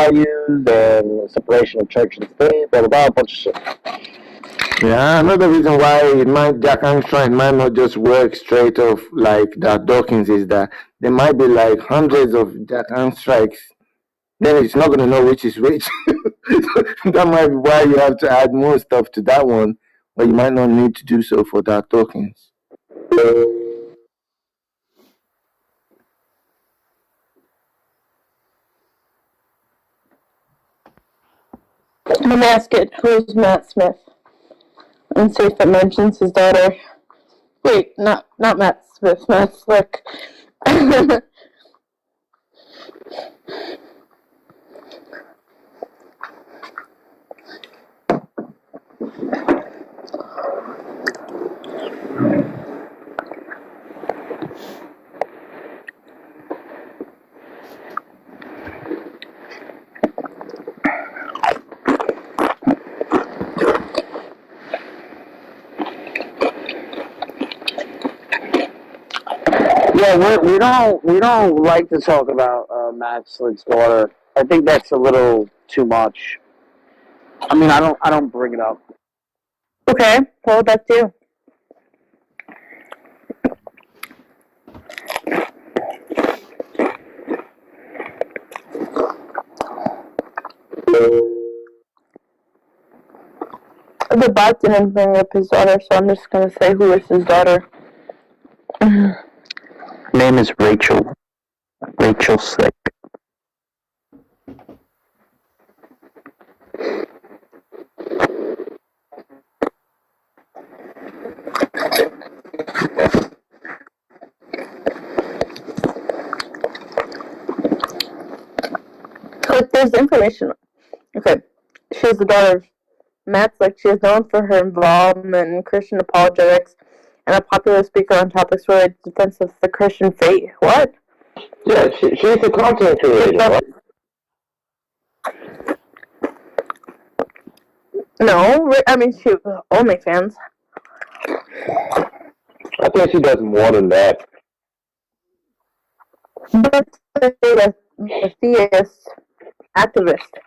values and separation of church and state, blah blah blah, a bunch of shit. Yeah, another reason why Jack Armstrong might not just work straight off like that Dawkins is that there might be like hundreds of Jack Armstrongs. Then it's not going to know which is which. That might be why you have to add more stuff to that one, but you might not need to do so for Dark Dawkins. I'm gonna ask it, who's Matt Smith? And see if it mentions his daughter. Wait, not Matt Smith, Matt Slick. Yeah, we don't like to talk about Matt Slick's daughter. I think that's a little too much. I mean, I don't bring it up. Okay, well, that's you. The bot didn't bring up his daughter, so I'm just gonna say who is his daughter. Her name is Rachel Slick. Like, there's information. Okay, she's the daughter of Matt Slick. She is known for her involvement in Christian apologetics and a popular speaker on topics related to defense of the Christian faith. What? Yeah, she's a content creator, right? No, I mean, she OnlyFans. I think she does more than that. But a theist activist.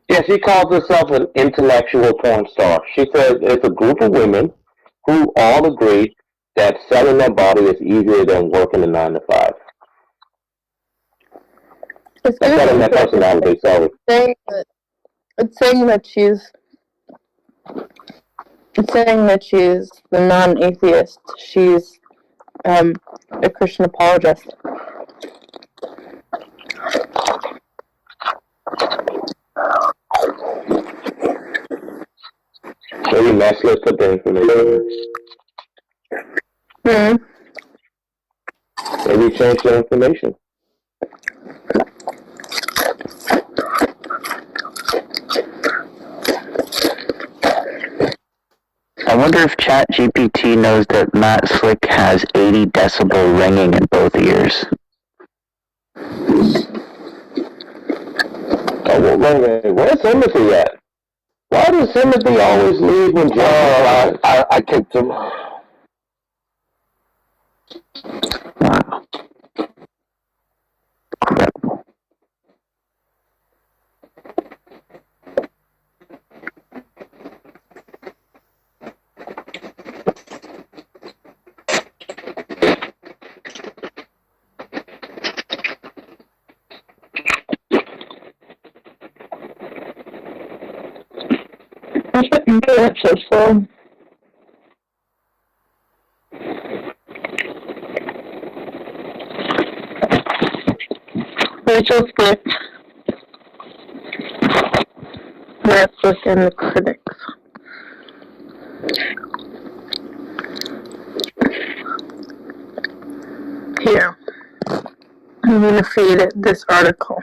Yeah, she calls herself an intellectual porn star. She says it's a group of women who all agree that selling their body is easier than working a 9 to 5. It's selling their personality, sorry. It's saying that she's the non-atheist. She's a Christian apologist. Maybe Nestle put the information. Maybe change the information. I wonder if ChatGPT knows that Matt Slick has 80 decibel ringing in both ears. Oh, well, where's Timothy at? Why does Timothy always leave when John? I kicked him. Wow. Incredible. That's so slow. Rachel Slick. Matt Slick and the critics. Here. I'm going to feed it this article.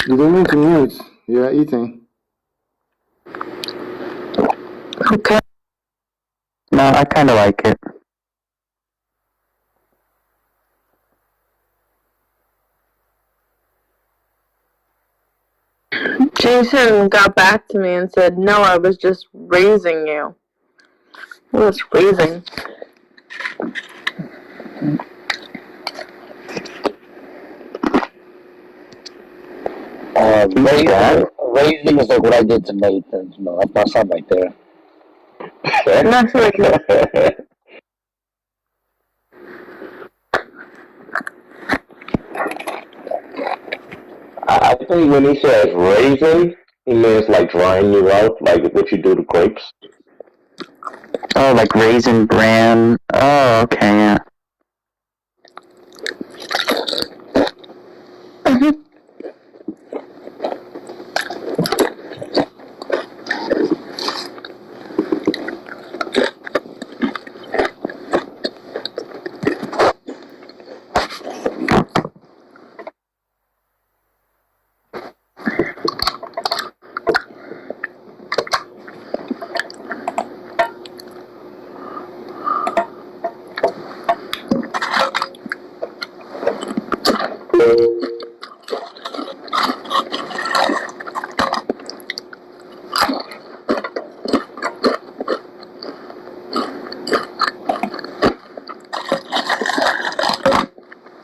You don't need to mute. You are eating. Okay. No, I kind of like it. Jason got back to me and said, "No, I was just raising you." What was raising? Raising is like what I did to Nathan. No, that's not right there. Not sure. I think when he says raisin, he means like drying you out, like what you do to grapes. Oh, like Raisin Bran. Oh, okay, yeah.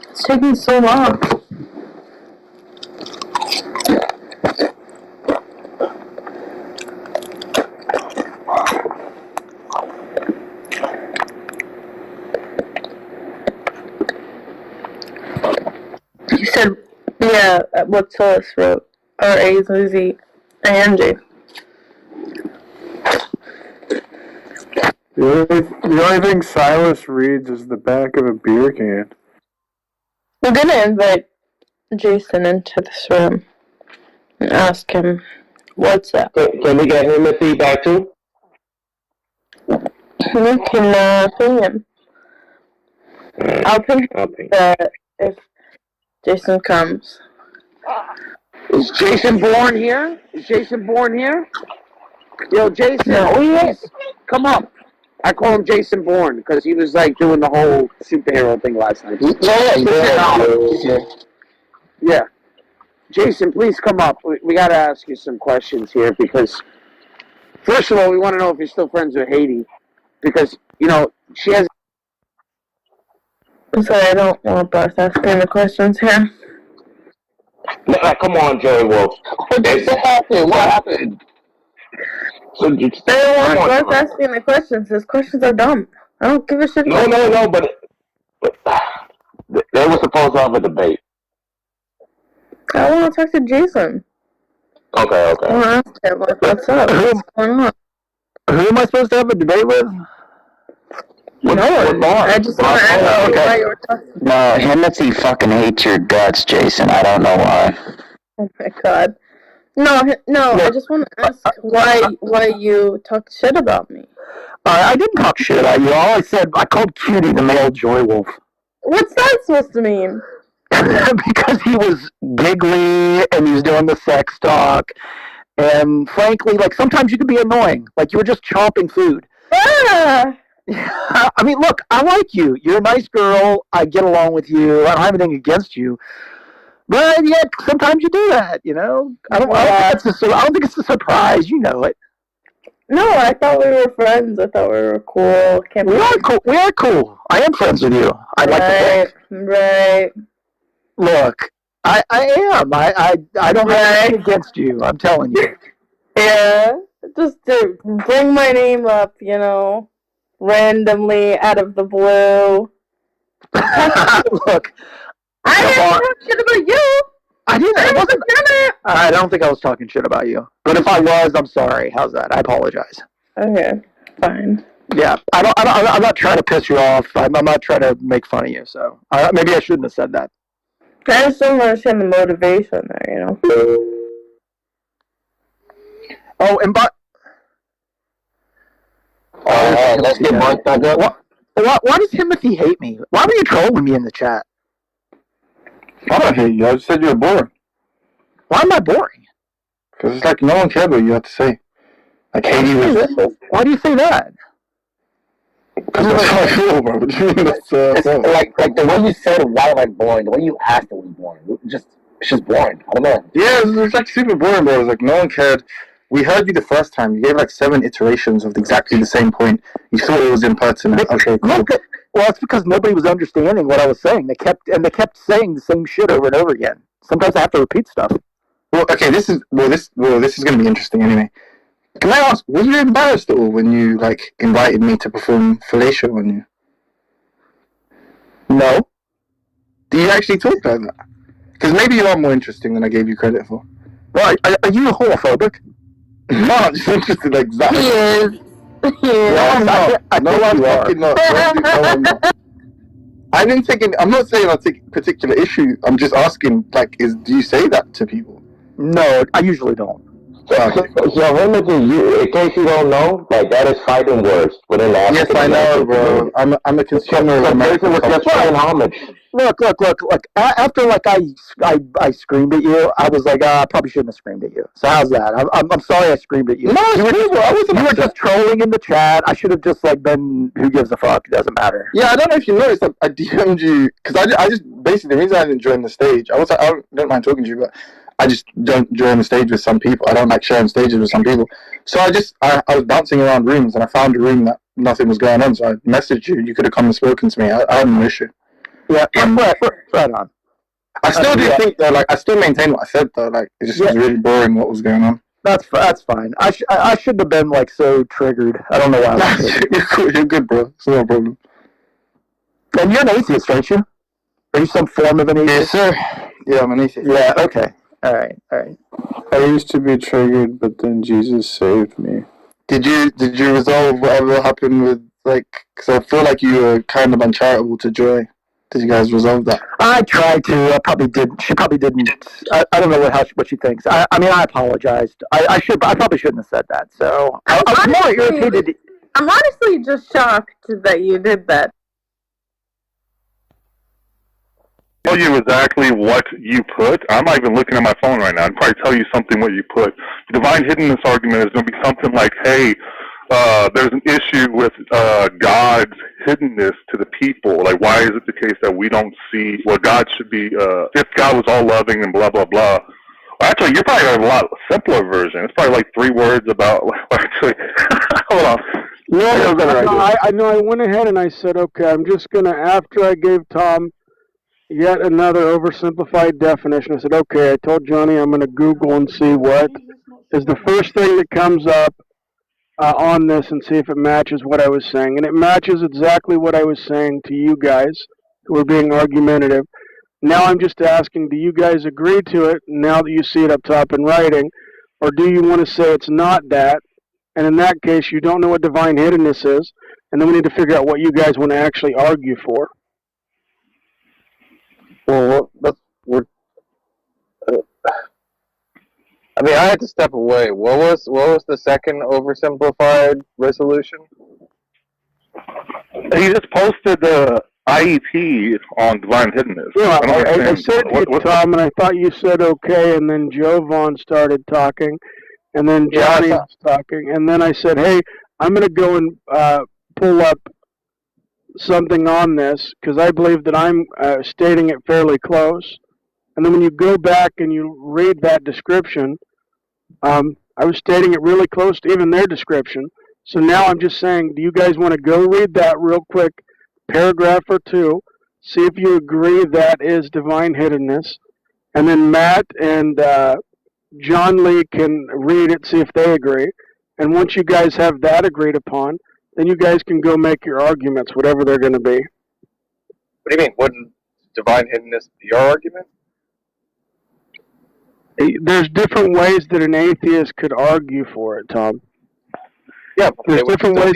It's taking so long. You said, yeah, what Silas wrote. Or A, Z, and J. The only thing Silas reads is the back of a beer can. We're gonna invite Jason into this room and ask him, what's up? Can we get him a feedback too? We can ping him. I'll ping him if Jason comes. Is Jason Bourne here? Is Jason Bourne here? Yo, Jason, No. please come up. I call him Jason Bourne because he was like doing the whole superhero thing last night. Yeah. Jason, please come up. We got to ask you some questions here because, first of all, we want to know if you're still friends with Haiti because, you know, she has. I'm sorry, I don't want Bart asking the questions here. No, come on, Joey Wolf. What happened? What happened? So I don't want Bart asking the questions. His questions are dumb. I don't give a shit. No, but they were supposed to have a debate. I want to talk to Jason. Okay. I want to ask him, like, what's up? What's going on? Who am I supposed to have a debate with? No one. I just want to ask you why you were talking. No, Himothy fucking hates your guts, Jason. I don't know why. Oh my god. No, I just want to ask why you talked shit about me. I didn't talk shit about you. All I said, I called Cutie the male Joy Wolf. What's that supposed to mean? Because he was giggly and he was doing the sex talk. And frankly, like, sometimes you can be annoying. Like, you were just chomping food. Ah! I mean, look, I like you. You're a nice girl. I get along with you. I don't have anything against you. But yet, sometimes you do that, you know? I don't think it's a surprise. You know it. No, I thought we were friends. I thought we were cool. We are cool. We are cool. I am friends with you. I'd like to think. Right. Look, I am. I don't have anything against you. I'm telling you. Yeah. Just to bring my name up, you know, randomly out of the blue. Look, I didn't talk shit about you. I don't think I was talking shit about you. But if I was, I'm sorry. How's that? I apologize. Okay, fine. Yeah, I'm not trying to piss you off. I'm not trying to make fun of you. So maybe I shouldn't have said that. I just don't understand the motivation there, you know. Oh, and Let's get Mike back up. Why does Timothy hate me? Why were you trolling me in the chat? I don't hate you. I just said you're boring. Why am I boring? Because it's like no one cares what you have to say. Like Haiti was. Why do you say that? Because that's how I feel, bro. That's like the way you said Wildlife boring, the way you asked it was boring. It's just boring. I don't know. Yeah, it was like super boring, bro. It was like no one cared. We heard you the first time. You gave like 7 iterations of exactly the same point. You thought it was impertinent. Okay, cool. Well, it's because nobody was understanding what I was saying. They kept saying the same shit over and over again. Sometimes I have to repeat stuff. Well, okay, this is going to be interesting anyway. Can I ask, was you embarrassed at all when you like invited me to perform fellatio on you? No. Do you actually talk like that? Because maybe you are more interesting than I gave you credit for. Well, are you homophobic? No, I'm just interested like that. He is. No, I'm not. I'm fucking not. No, I'm not. I didn't take any, I'm not saying I take a particular issue. I'm just asking, like, do you say that to people? No, I usually don't. So Remington, in case you don't know, like that is fighting words within the Yes, I know, bro. I'm a consumer of American was just paying homage. Look. After like I screamed at you, I was like, I probably shouldn't have screamed at you. So how's that? I'm sorry I screamed at you. No, you were just trolling in the chat. I should have just like been, who gives a fuck? It doesn't matter. Yeah, I don't know if you noticed. I DM'd you because I just basically the reason I didn't join the stage. I don't mind talking to you, but I just don't join the stage with some people. I don't like sharing stages with some people. So I was bouncing around rooms and I found a room that nothing was going on. So I messaged you. You could have come and spoken to me. I had no issue. Yeah, right on. I still do think though, like I still maintain what I said though. Like it just was really boring what was going on. That's fine. I shouldn't have been like so triggered. I don't know why. You're good, bro. It's no problem. And you're an atheist, aren't you? Are you some form of an atheist? Yes, sir. Yeah, I'm an atheist. Yeah. Okay. All right. I used to be triggered, but then Jesus saved me. Did you resolve whatever happened with like? Because I feel like you were kind of uncharitable to Joy. Did you guys resolve that? I tried to. I probably did. She probably didn't. I don't know what she thinks. I mean, I apologized. I probably shouldn't have said that. So I was more irritated. I'm honestly just shocked that you did that. Tell you exactly what you put. I'm not even looking at my phone right now. I'd probably tell you something what you put. The divine hiddenness argument is going to be something like, hey, there's an issue with God's hiddenness to the people. Like, why is it the case that we don't see what God should be? If God was all loving and blah blah blah. Well, actually, you're probably a lot simpler version. It's probably like 3 words about. Actually, hold on. I went ahead and I said, okay, I'm just gonna, after I gave Tom yet another oversimplified definition, I said, okay, I told Johnny I'm gonna Google and see what is the first thing that comes up on this and see if it matches what I was saying. And it matches exactly what I was saying to you guys who were being argumentative. Now I'm just asking, do you guys agree to it now that you see it up top in writing? Or do you want to say it's not that? And in that case, you don't know what divine hiddenness is. And then we need to figure out what you guys want to actually argue for. Well, I mean, I had to step away. What was the second oversimplified resolution? He just posted the IEP on divine hiddenness. Yeah, I said it to Tom, and I thought you said okay, and then Jovan started talking, and then Johnny was talking, and then I said, hey, I'm going to go and pull up something on this, because I believe that I'm stating it fairly close. And then when you go back and you read that description, I was stating it really close to even their description. So now I'm just saying, do you guys want to go read that real quick, paragraph or 2, see if you agree that is divine hiddenness, and then Matt and John Lee can read it, see if they agree. And once you guys have that agreed upon, then you guys can go make your arguments, whatever they're going to be. What do you mean? Wouldn't divine hiddenness be your argument? There's different ways that an atheist could argue for it, Tom. Yeah, there's different ways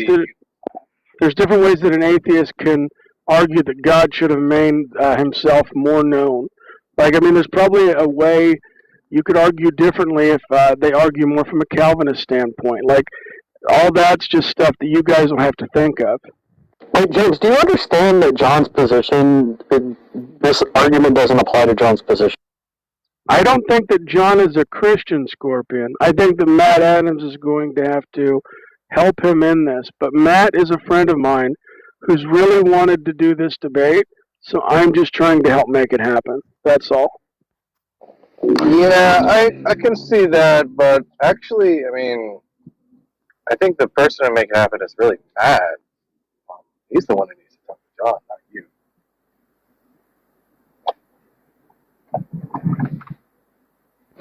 that an atheist can argue that God should have made himself more known. Like, I mean, there's probably a way you could argue differently if they argue more from a Calvinist standpoint. Like, all that's just stuff that you guys will have to think of. Wait, James, do you understand that John's position, this argument doesn't apply to John's position? I don't think that John is a Christian, Scorpion. I think that Matt Adams is going to have to help him in this. But Matt is a friend of mine who's really wanted to do this debate, so I'm just trying to help make it happen. That's all. Yeah, I can see that, but actually, I mean, I think the person to make it happen is really Matt. He's the one that needs to talk to John, not you.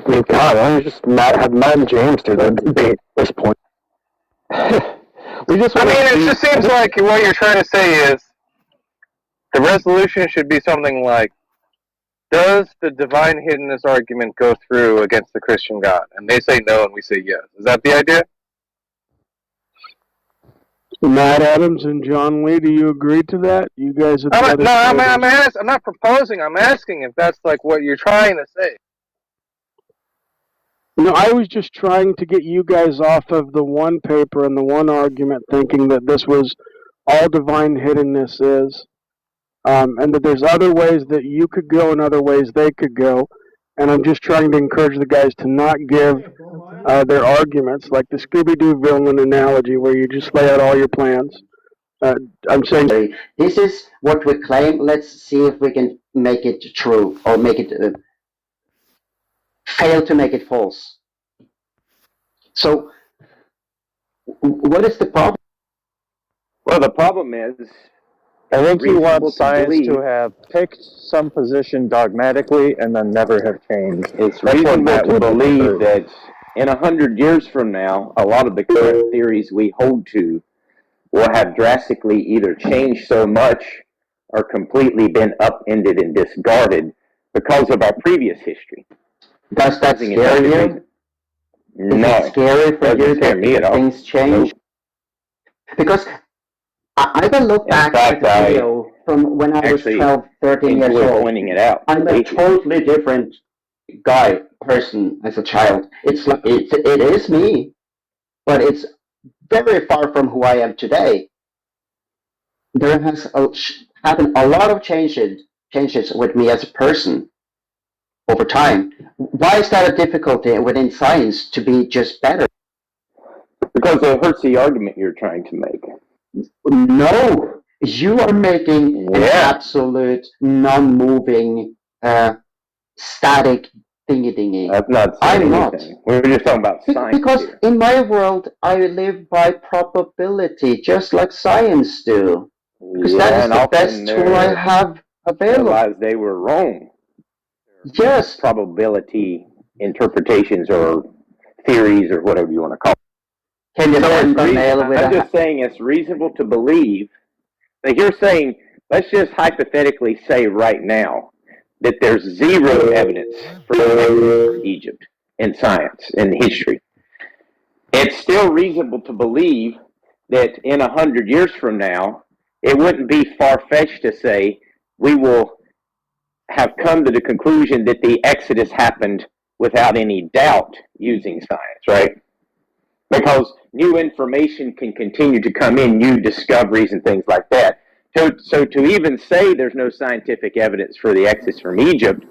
I mean, God, why don't you just have Matt and James do the debate at this point? It just seems like what you're trying to say is the resolution should be something like, does the divine hiddenness argument go through against the Christian God? And they say no, and we say yes. Is that the idea? Matt Adams and John Lee, do you agree to that? You guys are I'm not proposing. I'm asking if that's like what you're trying to say. No, I was just trying to get you guys off of the one paper and the one argument thinking that this was all divine hiddenness is, and that there's other ways that you could go and other ways they could go. And I'm just trying to encourage the guys to not give their arguments, like the Scooby-Doo villain analogy where you just lay out all your plans. I'm saying this is what we claim. Let's see if we can make it true or make it fail to make it false. So, what is the problem? Well, the problem is, I think he wants science believe. to have picked some position dogmatically and then never have changed. It's reasonable to believe that in 100 years from now, a lot of the current theories we hold to will have drastically either changed so much or completely been upended and discarded because of our previous history. Does that scare you? No. Is it scary for you that things change? Nope. Because I can look back at the video from when I was 12, 13 years old. Pointing it out. I'm a totally different person as a child. It is me, but it's very far from who I am today. There has happened a lot of changes with me as a person over time. Why is that a difficulty within science to be just better? Because it hurts the argument you're trying to make. No, you are making an absolute non-moving, static thingy. That's not saying anything. We're just talking about science. Because here. in my world, I live by probability, just like science do. Because that is the best tool I have available. Realize they were wrong. Yes. Probability interpretations or theories or whatever you want to call it. Can you bend a nail with I'm just saying it's reasonable to believe that you're saying, let's just hypothetically say right now that there's zero evidence for Egypt in science, in history. It's still reasonable to believe that in 100 years from now, it wouldn't be far-fetched to say we will have come to the conclusion that the Exodus happened without any doubt using science, right? Because new information can continue to come in, new discoveries and things like that. So to even say there's no scientific evidence for the Exodus from Egypt,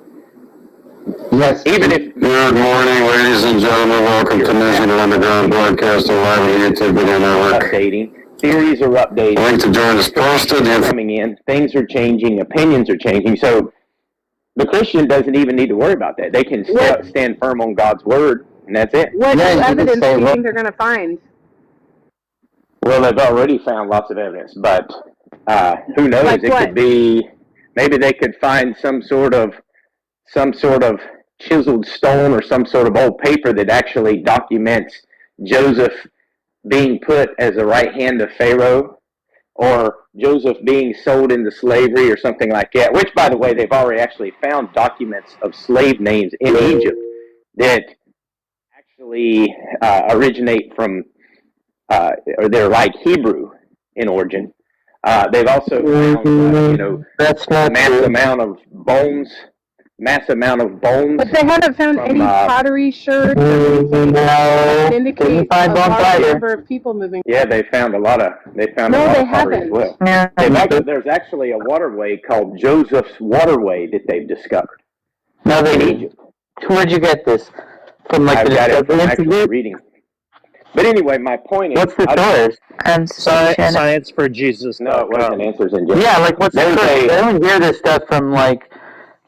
yes. Even if... Good morning, ladies and gentlemen. Welcome to Michigan Underground Broadcasting live on YouTube Video Network. Updating. Theories are updating. Link to join is posted. Coming in. Things are changing. Opinions are changing. So the Christian doesn't even need to worry about that. They can stand firm on God's word, and that's it. What evidence do you think they're going to find? Well, they've already found lots of evidence, but who knows? Like it could be, maybe they could find some sort of chiseled stone or some sort of old paper that actually documents Joseph being put as a right hand of Pharaoh, or Joseph being sold into slavery or something like that, which, by the way, they've already actually found documents of slave names in Egypt that actually originate from, or they're like Hebrew in origin. They've also found, That's not massive amount of bones. But they haven't found any pottery shards or anything that indicate a large number of people moving. Yeah, they found a lot of pottery as well. There's actually a waterway called Joseph's Waterway that they've discovered in Egypt. Where'd you get this? From like I've the got it from Discovery actually Institute? reading. But anyway, my point is, What's the source? And ScienceForJesus. no, it wasn't Answers in yeah, like what's the source? I only hear this stuff from like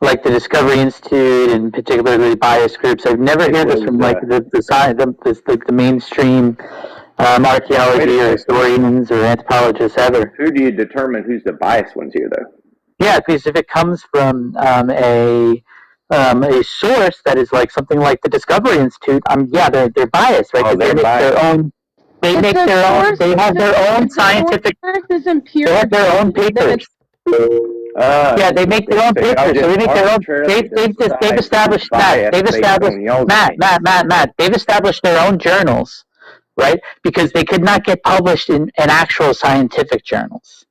the Discovery Institute and particularly bias groups. I've never heard this from like the mainstream archaeology or historians or anthropologists ever. Who do you determine who's the biased ones here, though? Yeah, because if it comes from a source that is like something like the Discovery Institute, they're biased, right? Oh, they're biased. They have their own scientific. They have their own papers. Yeah, they make their own papers. So they make their own. They've established that. They've established Matt. They've established their own journals, right? Because they could not get published in actual scientific journals.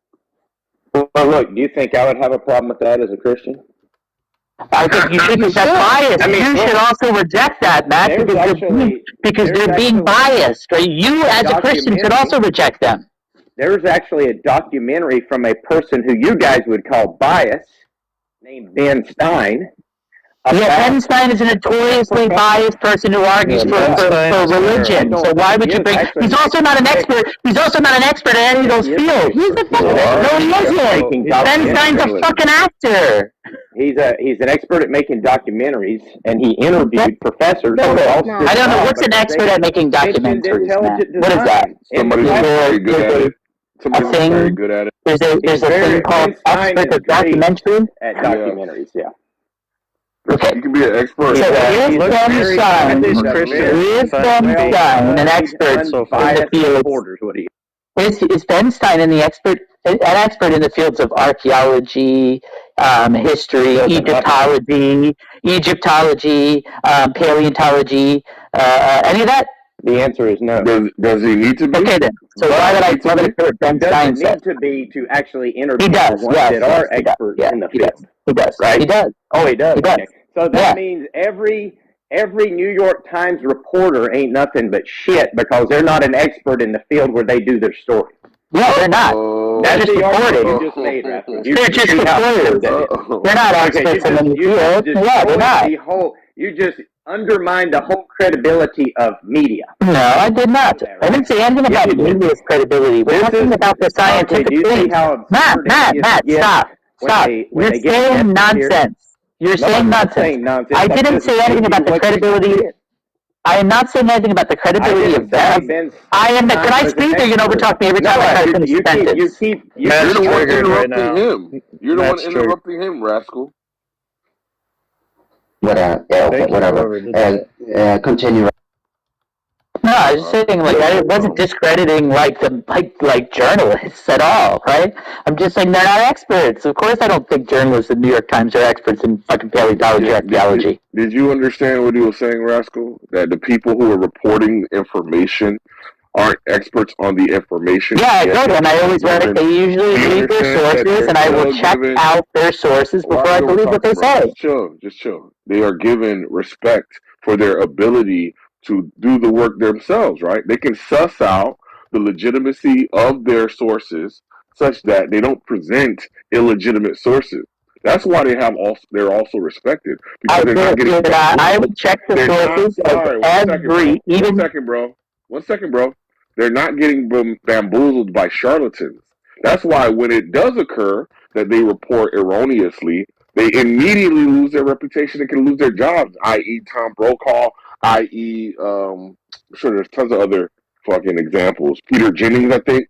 Well, look, do you think I would have a problem with that as a Christian? I think you should. That's biased. I mean, you should also reject that, Matt, because they're being biased, right? You, as a Christian, should also reject them. There's actually a documentary from a person who you guys would call biased, named Ben Stein. Ben Stein is a notoriously biased person who argues for religion. So why would you bring? He's also not an expert. He's also not an expert in any of those fields. He's a fucking. No, he isn't. Ben Stein's a fucking actor. He's an expert at making documentaries, and he interviewed professors. I don't know what's an expert at making documentaries. What is that? Somebody's very good at it. Somebody's very good at it. There's a thing called expert at documentary. At documentaries, yeah. Okay. You can be an expert. So here's Ben Stein. Here's Ben Stein, an expert in the field. Is Ben Stein an expert in the fields of archaeology, history, Egyptology, paleontology, any of that? The answer is no. Does he need to be? Okay then. So why would I hear what Ben Stein said? Need to be to actually interview he does, the ones that are experts in the field. He does. Right? He does. Oh, he does. He does. Okay. So that means every New York Times reporter ain't nothing but shit because they're not an expert in the field where they do their story. No, they're not. That's just the argument reporting. you just made, Raphael. They're just reporters. They're not experts in any field. Yeah, they're not. You just undermined the whole credibility of media. No, I did not. I didn't say anything about media's credibility. We're talking about the scientific things. Matt, stop. Stop. You're saying nonsense. You're saying nonsense. I didn't say anything about the credibility. I am not saying anything about the credibility of them. I am. Can I speak, or you can overtalk me every time I try to finish a sentence? You're the one interrupting him. You're the one interrupting him, rascal. Whatever. Continue. No, I was just saying, like, I wasn't discrediting like journalists at all, right? I'm just saying they're not experts. Of course, I don't think journalists at New York Times are experts in fucking paleontology or archaeology. Did you understand what he was saying, Rascal? That the people who are reporting information aren't experts on the information. Yeah, I know, and I always read. They usually read their sources, and I will check out their sources before I believe what they say. Just chill. They are given respect for their ability to do the work themselves, right? They can suss out the legitimacy of their sources such that they don't present illegitimate sources. That's why they're also respected. Because they're not getting I would check the sources of every... One second, bro. They're not getting bamboozled by charlatans. That's why when it does occur that they report erroneously, they immediately lose their reputation and can lose their jobs, i.e. Tom Brokaw, i.e. I'm sure there's tons of other fucking examples. Peter Jennings, I think.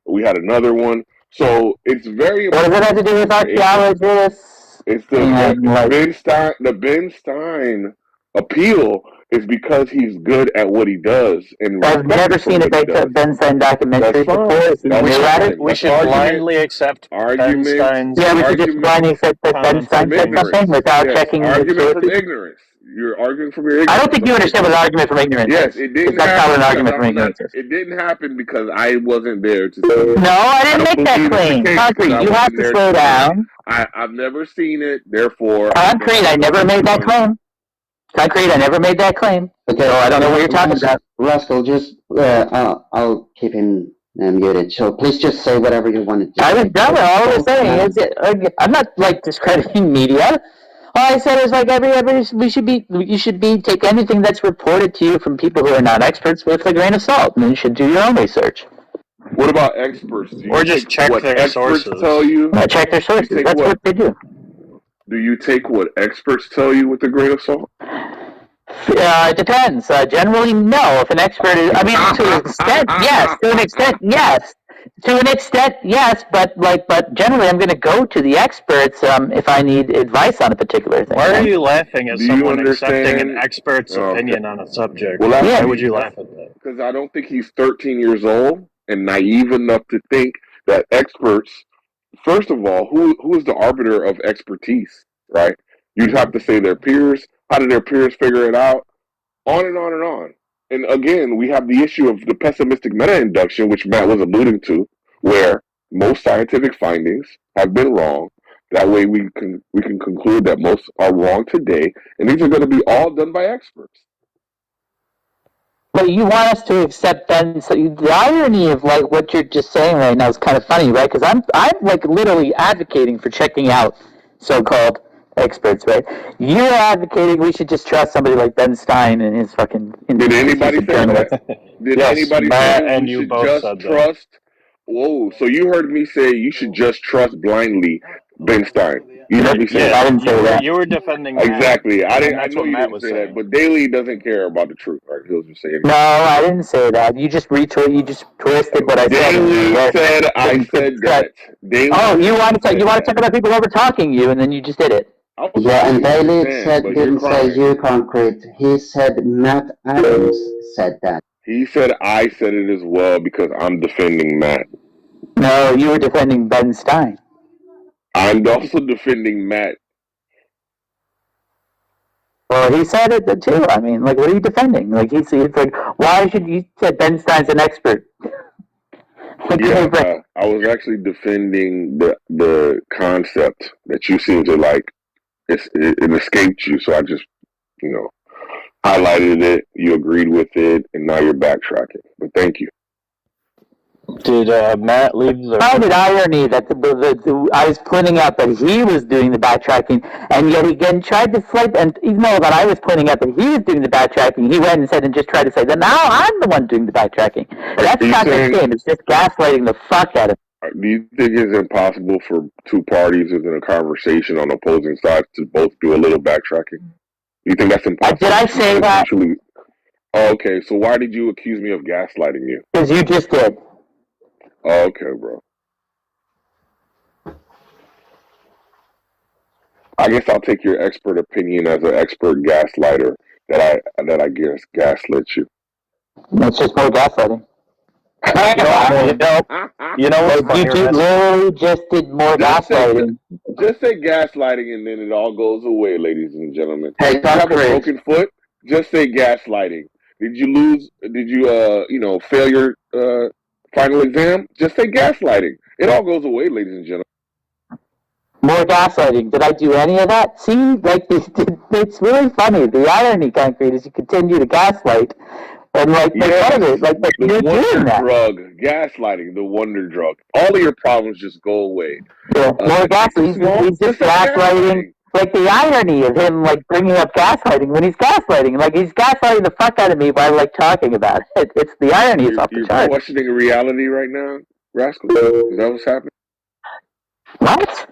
We had another one. So it's very important. What does it have to do with archaeologists? It's the Ben Stein appeal is because he's good at what he does. And I've never seen a Ben Stein documentary before. We should blindly accept Ben Stein's we should just blindly accept that Ben Stein said something without checking the sources. From ignorance. You're arguing from your ignorance. I don't think you understand what an argument from ignorance is. Yes, it didn't That's not what an argument from ignorance is. It didn't happen because I wasn't there to see it. No, I didn't make that claim. Concrete, you have to slow down. I've never seen it, therefore... Concrete, I never made that claim. Concrete, I never made that claim. Okay, so I don't know what you're talking about. Rascal, just, I'll keep him muted. So please just say whatever you wanted to say. I was done with all I was saying. I'm not, like, discrediting media. All I said is like you should take anything that's reported to you from people who are not experts with a grain of salt, and then you should do your own research. What about experts? Do you Or just check what their experts sources. tell you? Yeah, check their sources. That's what they do. Do you take what experts tell you with a grain of salt? It depends. Generally, no. If an expert is, I mean, to an extent, yes. To an extent, yes. To an extent, yes. But generally, I'm going to go to the experts if I need advice on a particular thing. Why are you laughing at Do you someone understand? accepting an expert's Oh, okay. opinion on a subject? Well, Why would you laugh at that? Because I don't think he's 13 years old and naive enough to think that experts. First of all, who is the arbiter of expertise, right? You'd have to say their peers. How did their peers figure it out? On and on and on. And again, we have the issue of the pessimistic meta-induction, which Matt was alluding to, where most scientific findings have been wrong. That way we can conclude that most are wrong today, and these are going to be all done by experts. But you want us to accept then? So the irony of like what you're just saying right now is kind of funny, right? Because I'm like literally advocating for checking out so-called experts, right? You're advocating we should just trust somebody like Ben Stein and his fucking. Did anybody say that? Did Yes, anybody Matt say and we you should both just said that. trust? Whoa! So you heard me say you should just trust blindly Ben Stein. You heard me say Yeah, that. you were defending Matt. Exactly. I And know that's what you Matt didn't was say saying. that, but Daly doesn't care about the truth, right? He was just saying. No, I didn't say that. You just you just twisted what I said. Daly said I said that. Daly you want to talk about people over talking you, and then you just did it. Yeah, and Daly didn't say you, Concrete. He said Matt Adams said that. He said I said it as well because I'm defending Matt. No, you were defending Ben Stein. I'm also defending Matt. Well, he said it too. I mean, like, what are you defending? Like, it's like, why should you say Ben Stein's an expert? Yeah, I was actually defending the concept that you seem to like. It escaped you, so I just, highlighted it. You agreed with it, and now you're backtracking. But thank you. Did Matt leave the... I found it irony that I was pointing out that he was doing the backtracking, and yet he again tried to flip, and even though that I was pointing out that he was doing the backtracking, he went and said and just tried to say that now I'm the one doing the backtracking. That's not the game. It's just gaslighting the fuck out of him. Do you think it's impossible for two parties within a conversation on opposing sides to both do a little backtracking? Do you think that's impossible? Did I say that? Oh, okay, so why did you accuse me of gaslighting you? Because you just did. Oh, okay, bro. I guess I'll take your expert opinion as an expert gaslighter that I guess gaslit you. That's just more gaslighting. You know what's funny? You literally just did more gaslighting. Just say gaslighting and then it all goes away, ladies and gentlemen. Hey, if you have a broken foot, just say gaslighting. Did you lose? Did you fail your final exam? Just say gaslighting. It all goes away, ladies and gentlemen. More gaslighting. Did I do any of that? See, like, it's really funny. The irony, Concrete, is you continue to gaslight. And, like, make fun of it. Like you're doing that. Drug, gaslighting, the wonder drug. All of your problems just go away. Yeah, more gaslighting. He's just gaslighting. Like, the irony of him, like, bringing up gaslighting when he's gaslighting. Like, he's gaslighting the fuck out of me by, like, talking about it. It's the irony. It's off the chart. You're questioning reality right now, Rascal? Is that what's happening? What?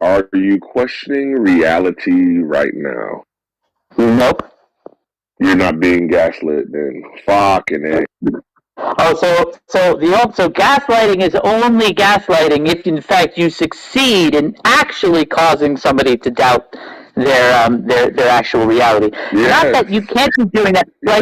Are you questioning reality right now? Nope. You're not being gaslit then. Fucking A. Oh, so gaslighting is only gaslighting if, in fact, you succeed in actually causing somebody to doubt their actual reality. Yes. Not that you can't be doing that. Not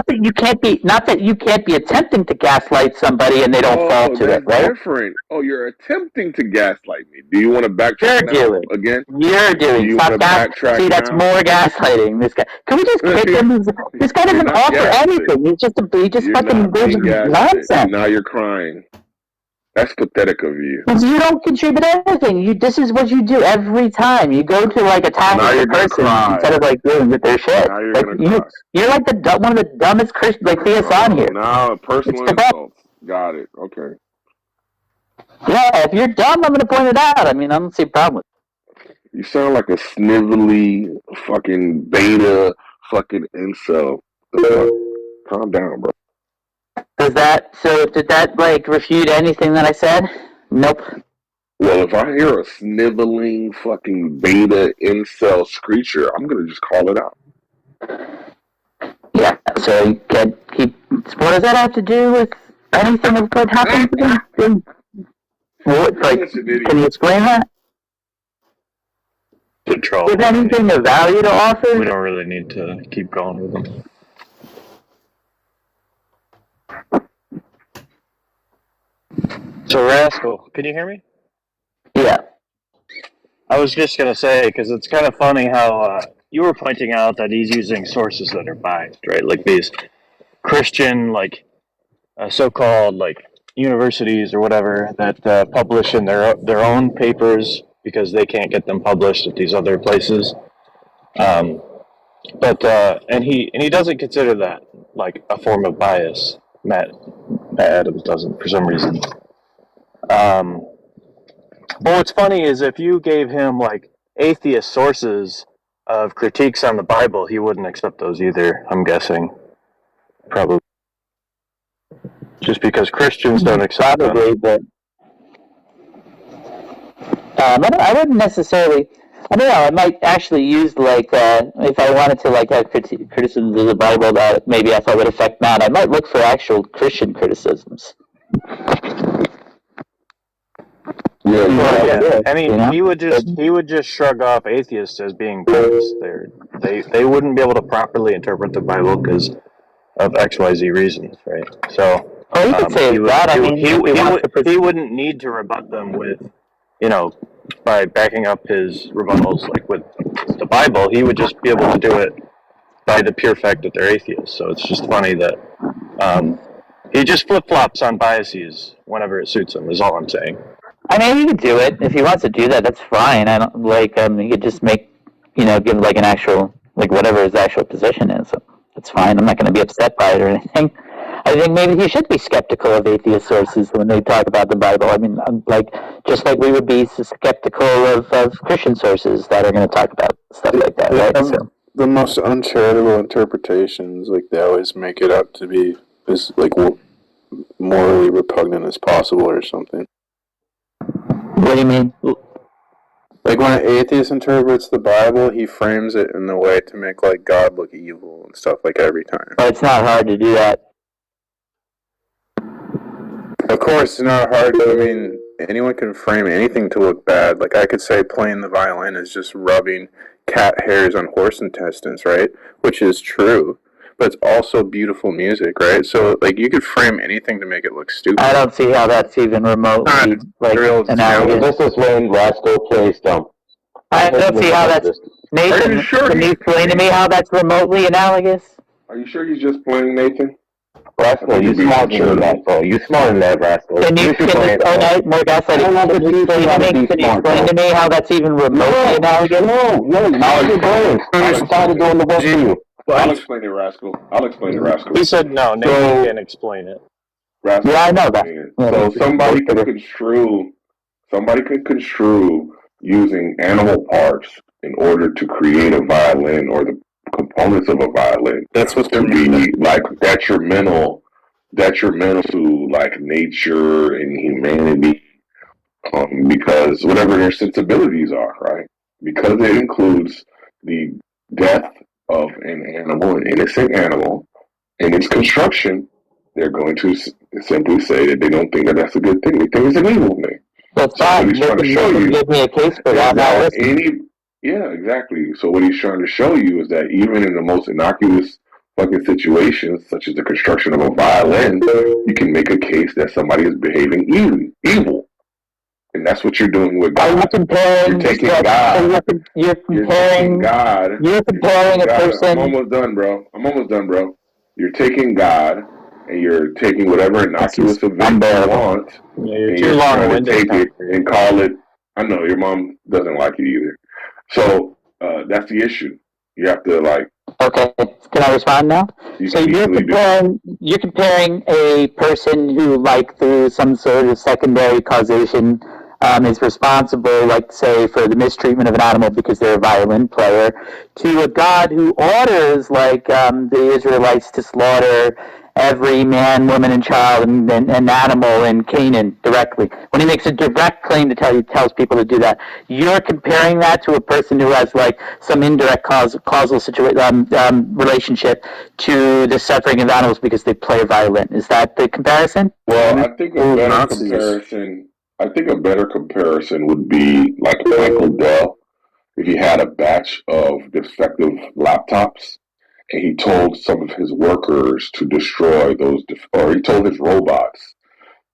that you can't be attempting to gaslight somebody and they don't fall to it, right? Different. Oh, you're attempting to gaslight me. Do you want to backtrack again? You're doing. Do you want to backtrack See, that's more gaslighting. This guy. Can we just kick him? This guy doesn't offer anything. He just fucking goes nonsense. Now you're crying. That's pathetic of you. Because you don't contribute anything. This is what you do every time. You go to, like, attack the person instead of, like, dealing with their shit. Now you're you're like one of the dumbest Christians, like, theists on here. Now personal insults. Got it. Okay. Yeah, if you're dumb, I'm going to point it out. I mean, I don't see a problem with You sound like a snivelly fucking beta fucking incel. Calm down, bro. Did that like refute anything that I said? Nope. Well, if I hear a sniveling fucking beta incel screecher, I'm gonna just call it out. Yeah, so what does that have to do with anything of what happened to him? What, like, can you explain that? Control. With anything of value to offer? We don't really need to keep going with them. So, Rascal, can you hear me? Yeah. I was just going to say, because it's kind of funny how you were pointing out that he's using sources that are biased, right? Like these Christian, like, so-called, like, universities or whatever that publish in their own papers because they can't get them published at these other places. And he doesn't consider that, like, a form of bias. Matt Adams doesn't, for some reason. But what's funny is if you gave him, like, atheist sources of critiques on the Bible, he wouldn't accept those either, I'm guessing. Probably. Just because Christians don't accept them. But I wouldn't necessarily. I don't know. I might actually use, like, if I wanted to, like, have criticisms of the Bible that maybe I thought would affect Matt, I might look for actual Christian criticisms. Yeah. I mean, he would just shrug off atheists as being biased. They wouldn't be able to properly interpret the Bible because of XYZ reasons, right? So. Oh, you could say that. I mean, he wouldn't need to rebut them with, by backing up his rebuttals, like with the Bible. He would just be able to do it by the pure fact that they're atheists. So it's just funny that he just flip-flops on biases whenever it suits him, is all I'm saying. I mean, he could do it. If he wants to do that, that's fine. I don't, like, he could just make, give, like, an actual, like, whatever his actual position is. So that's fine. I'm not going to be upset by it or anything. I think maybe he should be skeptical of atheist sources when they talk about the Bible. I mean, like, just like we would be skeptical of Christian sources that are going to talk about stuff like that, right? So. The most uncharitable interpretations, like, they always make it out to be as, like, morally repugnant as possible or something. What do you mean? Like, when an atheist interprets the Bible, he frames it in a way to make, like, God look evil and stuff, like, every time. Well, it's not hard to do that. Of course, it's not hard. I mean, anyone can frame anything to look bad. Like, I could say playing the violin is just rubbing cat hairs on horse intestines, right? Which is true. But it's also beautiful music, right? So, like, you could frame anything to make it look stupid. I don't see how that's even remotely, like, analogous. This is when Rascal plays dumb. I don't see how that's... Nathan, can you explain to me how that's remotely analogous? Are you sure he's just playing, Nathan? Rascal, you smarter than that, bro. You smarter than that, Rascal. Can you explain to me how that's even remotely analogous? I'm tired of doing the work for you. I'll explain it, Rascal. He said no. Nathan can explain it. Rascal, yeah, I know that. So somebody could construe using animal parts in order to create a violin or the components of a violin. That's what to be like detrimental to, like, nature and humanity, because whatever their sensibilities are, right? Because it includes the death of an animal, an innocent animal, in its construction, they're going to simply say that they don't think that that's a good thing. They think it's an evil thing. That's fine. Give me a case for that. Yeah, exactly. So what he's trying to show you is that even in the most innocuous fucking situations, such as the construction of a violin, you can make a case that somebody is behaving evil. And that's what you're doing with God. Are you comparing... You're taking God. You're comparing God. You're comparing a person... I'm almost done, bro. You're taking God, and you're taking whatever innocuous event you want, Yeah, you're and too you're long trying to winded. take it and call it... I know, your mom doesn't like it either. So, that's the issue. You have to, like... Okay, can I respond now? So you're comparing a person who, like, through some sort of secondary causation, is responsible, like say, for the mistreatment of an animal because they're a violin player, to a God who orders, like the Israelites, to slaughter every man, woman, and child and animal in Canaan directly. When he makes a direct claim to tells people to do that, you're comparing that to a person who has like some indirect causal relationship to the suffering of animals because they play a violin. Is that the comparison? Well, I think a better comparison would be like Michael Dell. If he had a batch of defective laptops, and he told some of his workers to destroy those, or he told his robots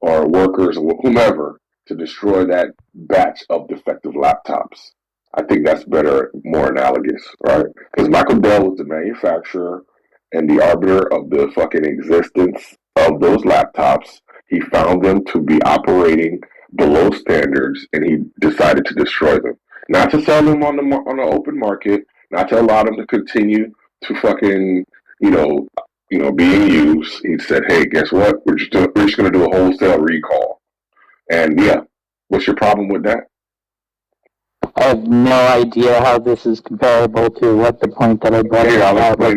or workers or whomever to destroy that batch of defective laptops. I think that's better, more analogous, right? Because Michael Dell was the manufacturer and the arbiter of the fucking existence of those laptops. He found them to be operating below standards, and he decided to destroy them. Not to sell them on the open market, not to allow them to continue to fucking, be in use. He said, hey, guess what? We're just going to do a wholesale recall. And yeah, what's your problem with that? I have no idea how this is comparable to what the point that I brought Here, I'll explain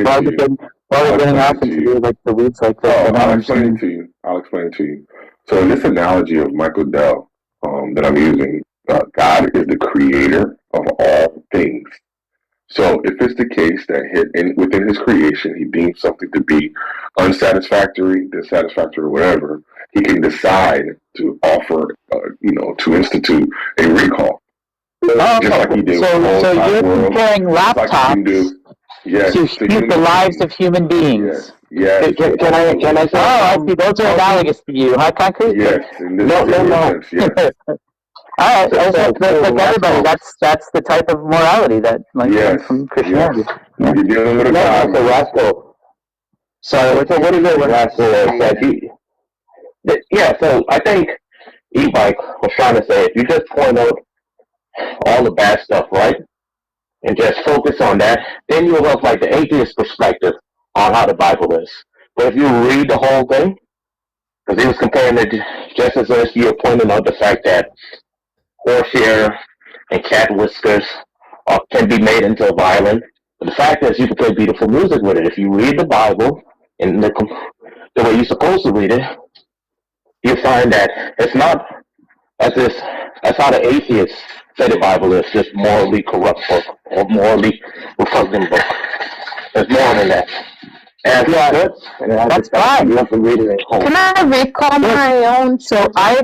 it to you. I'll explain it to you. So in this analogy of Michael Dell that I'm using, God is the creator of all things. So if it's the case that within his creation, he deems something to be unsatisfactory, dissatisfactory, or whatever, he can decide to offer, to institute a recall. Just like he did so you're comparing laptops to the lives of human beings. Yes. Can I say? I see. Those are analogous to you, huh, Concrete? Yes. No. Sense, yes. All right, like everybody, that's the type of morality that comes from Christianity. Yes. Yeah. You're dealing with a God. So Rascal. So what is it with Rascal said? So I think E-Bike was trying to say, if you just point out all the bad stuff, right, and just focus on that, then you'll have like the atheist perspective on how the Bible is. But if you read the whole thing, because he was comparing it just as you're pointing out the fact that horsehair and cat whiskers can be made into a violin. But the fact is, you can play beautiful music with it. If you read the Bible in the way you're supposed to read it, you find that it's not as how the atheists say the Bible is, just morally corrupt book or morally repugnant book. There's more than that. And that's fine. You have to read it at home. Can I recall my own? So I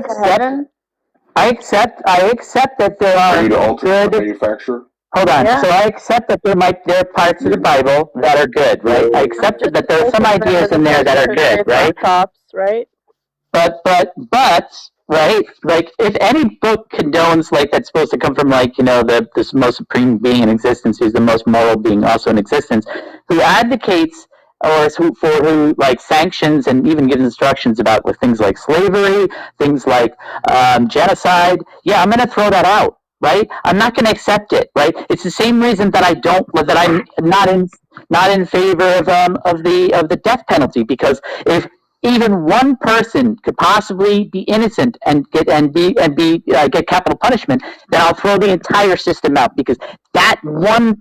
accept that there are good manufacturer. Hold on. Yeah. So I accept that there are parts of the Bible that are good, right? I accept that there are some ideas in there that are good, right? Right. But right, like if any book condones like that's supposed to come from like this most supreme being in existence, who's the most moral being also in existence, who advocates or who like sanctions and even gives instructions about things like slavery, things like genocide. Yeah, I'm going to throw that out. Right, I'm not going to accept it. Right, it's the same reason that I'm not in favor of the death penalty, because if even one person could possibly be innocent and get capital punishment, then I'll throw the entire system out, because that one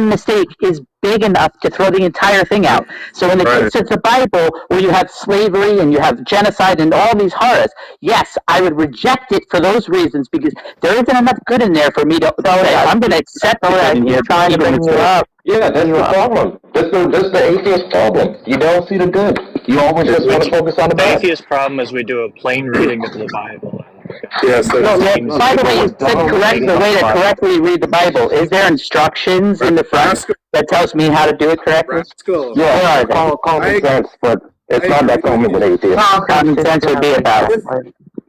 mistake is big enough to throw the entire thing out. So in the case of the Bible, where you have slavery and you have genocide and all these horrors, yes, I would reject it for those reasons, because there isn't enough good in there for me to say I'm going to accept it. And you're trying to bring you up. Yeah, that's the problem. That's the atheist problem. You don't see the good. You always just want to focus on the bad. The atheist problem is we do a plain reading of the Bible. Yes. By the way, you said the way to correctly read the Bible. Is there instructions in the front that tells me how to do it correctly? Yeah, common sense, but it's not that common with atheists. Common sense would be about it.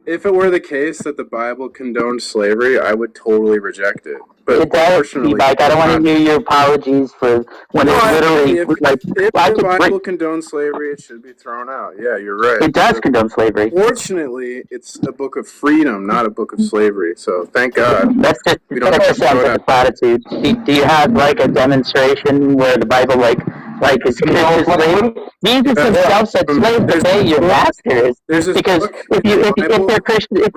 If it were the case that the Bible condoned slavery, I would totally reject it. But it does, I don't want to hear your apologies for when it's literally if the Bible condones slavery, it should be thrown out. Yeah, you're right. It does condone slavery. Fortunately, it's a book of freedom, not a book of slavery. So thank God. That just sounds like a platitude. Do you have like a demonstration where the Bible like Like, is slave? Jesus himself said, "Slaves, obey your masters." Because if they're Christian, if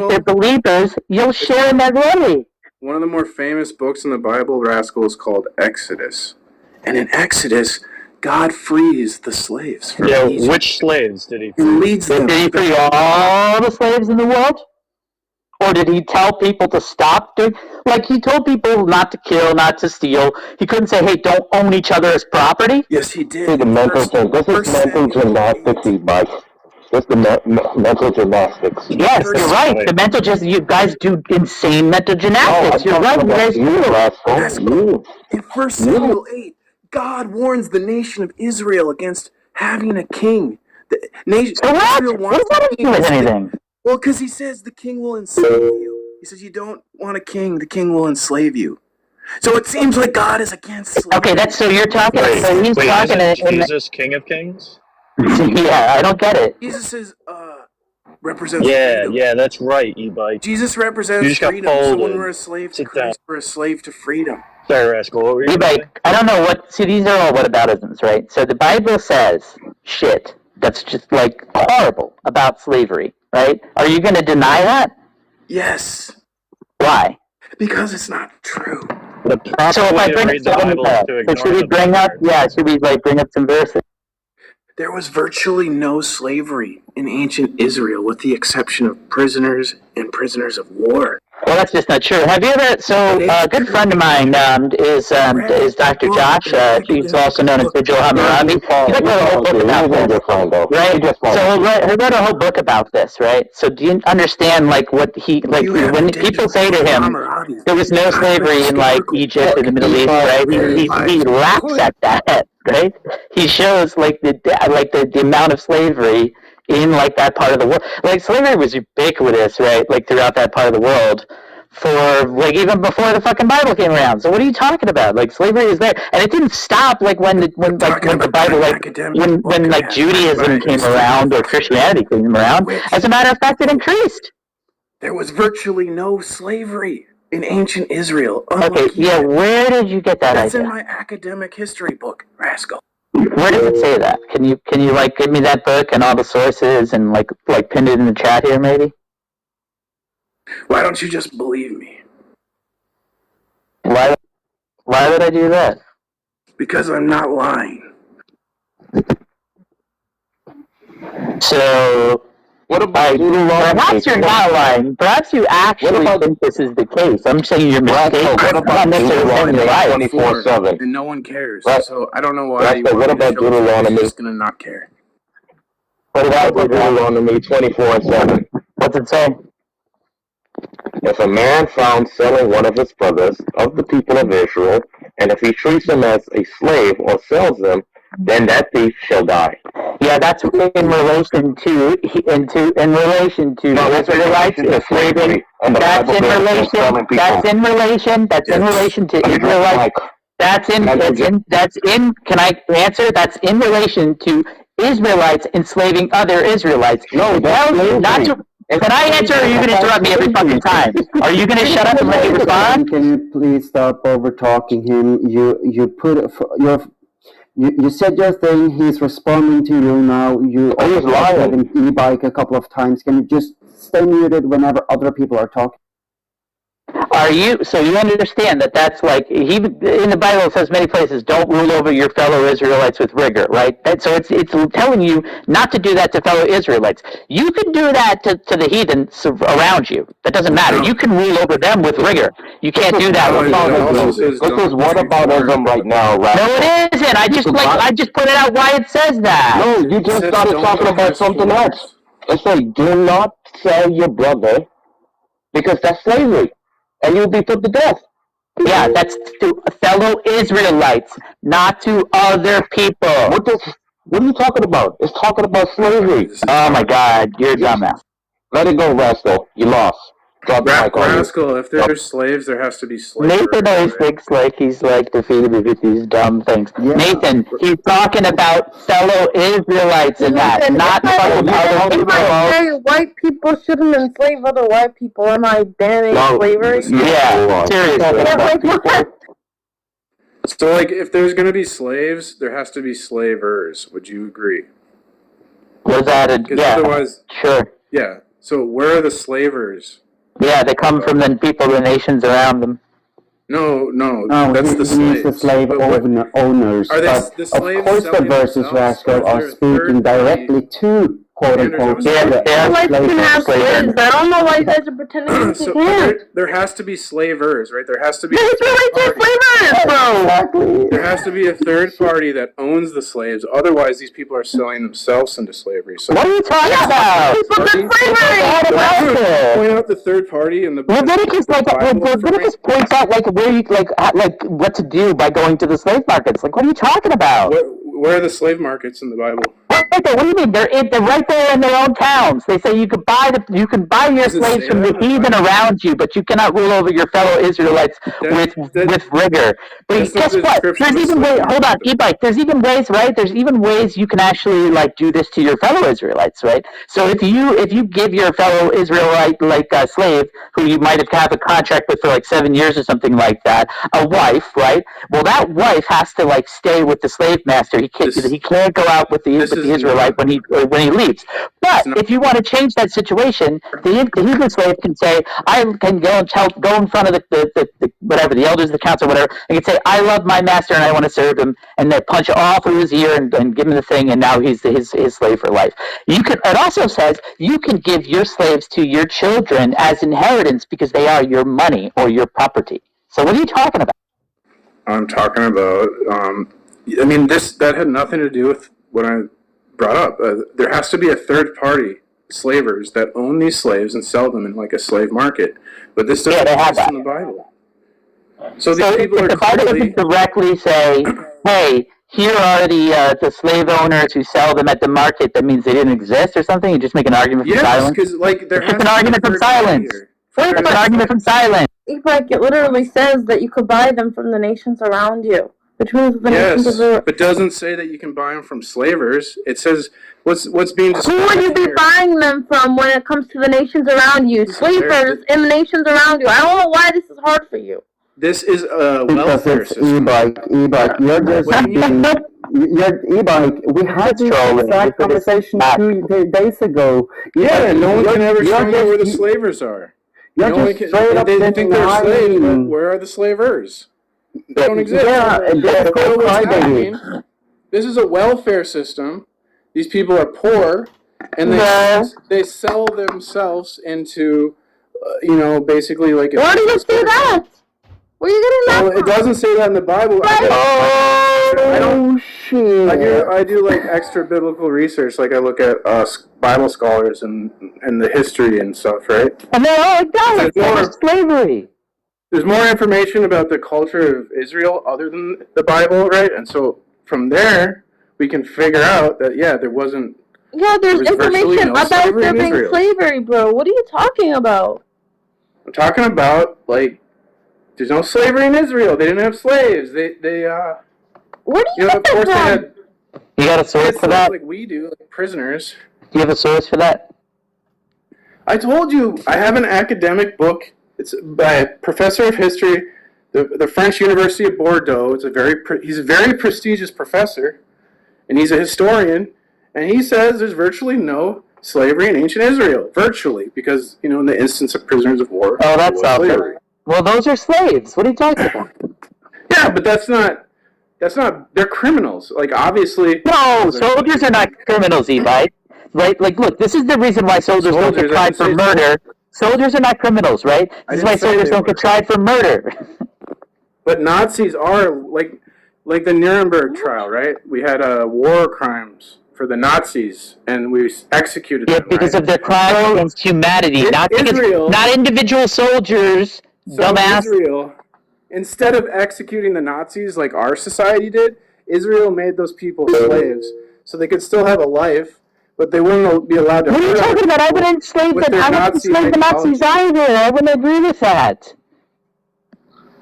they're believers, you'll share in their glory. One of the more famous books in the Bible, Rascal, is called Exodus. And in Exodus, God frees the slaves from Egypt. Which slaves did he free? He leads them. Did he free all the slaves in the world? Or did he tell people to stop doing? Like, he told people not to kill, not to steal. He couldn't say, hey, don't own each other as property? Yes, he did. See, the mental thing. This is mental gymnastics, Mike. This is the mental gymnastics. Yes, you're right. The mental you guys do insane mental gymnastics. You're right. You guys do. In 1 Samuel 8, God warns the nation of Israel against having a king. The nation Israel wants what does that do with anything? Well, because he says the king will enslave you. He says you don't want a king, the king will enslave you. So it seems like God is against slavery. Okay, so you're talking. So he's talking. Isn't Jesus King of Kings? Yeah, I don't get it. Jesus is represents. Yeah, freedom. yeah, that's right, E-Bike. Jesus represents freedom. So when we're a slave to Christ, we're a slave to freedom. Sorry, Rascal. What were you E-Bike, I don't know what. See, these are all whataboutisms, right? So the Bible says shit that's just like horrible about slavery, right? Are you going to deny that? Yes. Why? Because it's not true. So if I bring should we bring up? Yeah, should we bring up some verses? There was virtually no slavery in ancient Israel, with the exception of prisoners and prisoners of war. Well, that's just not true. Have you ever? So a good friend of mine is Dr. Josh. He's also known as Vigil Hammurabi. He wrote a whole book about this, right? So he wrote a whole book about this, right? So do you understand what he when people say to him there was no slavery in Egypt and the Middle East, right? He laughs at that, right? He shows the amount of slavery in that part of the world. Slavery was ubiquitous, right? Throughout that part of the world for even before the fucking Bible came around. So what are you talking about? Slavery is there, and it didn't stop when the Bible when Judaism came around or Christianity came around. As a matter of fact, it increased. There was virtually no slavery in ancient Israel. Okay, yeah, where did you get that idea? That's in my academic history book, Rascal. Where does it say that? Can you give me that book and all the sources and pin it in the chat here maybe? Why don't you just believe me? Why would I do that? Because I'm not lying. So what about perhaps you're not lying. Perhaps you actually think this is the case. I'm saying you're mistaken. What about Deuteronomy 24/7? And no one cares. Right. So I don't know why. What about Deuteronomy? Just gonna not care. What about Deuteronomy 24:7? What's it say? If a man found selling one of his brothers of the people of Israel, and if he treats him as a slave or sells them, then that thief shall die. Yeah, that's in relation to Israelites enslaving. That's in relation to Israelites. Can I answer? That's in relation to Israelites enslaving other Israelites. No, not to. Can I answer, or are you going to interrupt me every fucking time? Are you going to shut up and let me respond? Can you please stop over talking him? You said your thing. He's responding to you now. You always lied in E-Bike a couple of times. Can you just stay muted whenever other people are talking? So you understand that's in the Bible it says many places, don't rule over your fellow Israelites with rigor, right? And so it's telling you not to do that to fellow Israelites. You can do that to the heathens around you. That doesn't matter. You can rule over them with rigor. You can't do that with This is whataboutism right now, right? No, it isn't. I just pointed out why it says that. No, you just started talking about something else. It says, do not sell your brother because that's slavery. And you'll be put to death. Yeah, that's to fellow Israelites, not to other people. What are you talking about? It's talking about slavery. Oh my God, you're a dumbass. Let it go, Rascal. You lost. Rascal, if there's slaves, there has to be slaves. Nathan always thinks he's defeated me with these dumb things. Yeah. Nathan, he's talking about fellow Israelites and that, not fucking other people. If I say white people shouldn't enslave other white people, am I banning slavery? Yeah, seriously. So, like, if there's going to be slaves, there has to be slavers. Would you agree? Was added, Because yeah. otherwise, Sure. yeah. So where are the slavers? Yeah, they come from the people, the nations around them. No, That's the slaves. The slave owners. Are they But the of slaves course, the selling verses themselves, Rascal or are is there a speaking third party? directly to quote unquote. Like you can have slaves. I don't know why you guys are pretending So you can't. there has to be slavers, right? There has to be. There's really two slavers, bro. Exactly. There has to be a third party that owns the slaves. Otherwise, these people are selling themselves into slavery. So What are you talking about? point out the third party in the Leviticus points out where you what to do by going to the slave markets. Like, what are you talking about? Where are the slave markets in the Bible? Right there. What do you mean? They're right there in their own towns. They say you can buy your Does it slaves say from that the in the heathen around you, but you cannot rule over your fellow Israelites with rigor. But that's not guess the what? description There's of even ways. slavery. Hold on, e-bike. There's even ways, right? There's even ways you can actually do this to your fellow Israelites, right? So if you give your fellow Israelite slave who you might have a contract with for 7 years or something like that, a wife, right? Well, that wife has to stay with the slave master. He can't go out with the Israelite when he leaves. But if you want to change that situation, the Hebrew slave can say, I can go in front of the elders of the council, whatever, and can say, I love my master and I want to serve him, and they punch all through his ear and give him the thing, and now he's his slave for life. It also says you can give your slaves to your children as inheritance because they are your money or your property. So what are you talking about? I'm talking about. That had nothing to do with what I brought up. There has to be a third party, slavers, that own these slaves and sell them in a slave market. But this doesn't exist in the Bible. So these people if the Bible doesn't directly say, hey, here are the slave owners who sell them at the market, that means they didn't exist or something? You just make an argument from silence? Yes, because there has an argument from silence. It's an argument from silence. It literally says that you could buy them from the nations around you. Which means the nations are... but doesn't say that you can buy them from slavers. It says what's being described. Who would you be buying them from when it comes to the nations around you? Slavers in the nations around you. I don't know why this is hard for you. This is a welfare system. E-bike. You're just e-bike. We had this exact conversation 2 days ago. Yeah, no one can ever show me where the slavers are. You're just straight up they think they're slaves, but denying. where are the slavers? They don't exist. Yeah, that's called crybaby. This is a welfare system. These people are poor, and they sell themselves into, basically Where do you see that? Where are you getting that from? It doesn't say that in the Bible. Shit. I do extra biblical research. I look at Bible scholars and the history and stuff, right? And they're all it's slavery. There's more information about the culture of Israel other than the Bible, right? And so from there, we can figure out that, there wasn't... Yeah, there's information about there being slavery, bro. What are you talking about? I'm talking about, there's no slavery in Israel. They didn't have slaves. Where do you get that from? You got a source for that? Like we do, prisoners. Do you have a source for that? I told you, I have an academic book. It's by a professor of history, the French University of Bordeaux. He's a very prestigious professor, and he's a historian, and he says there's virtually no slavery in ancient Israel, virtually, because, in the instance of prisoners of war. Oh, that's slavery. Well, those are slaves. What are you talking about? Yeah, but that's not, they're criminals. Obviously. No, soldiers are not criminals, Evite. Right? Look, this is the reason why soldiers don't get tried for murder. Soldiers are not criminals, right? This is why soldiers don't get tried for murder. But Nazis are, like the Nuremberg trial, right? We had war crimes for the Nazis, and we executed them. Because of their crimes against humanity, not individual soldiers, dumbass. Israel, instead of executing the Nazis like our society did, Israel made those people slaves, so they could still have a life, but they wouldn't be allowed to. What are you talking about? I wouldn't enslave the Nazis either. I wouldn't agree with that.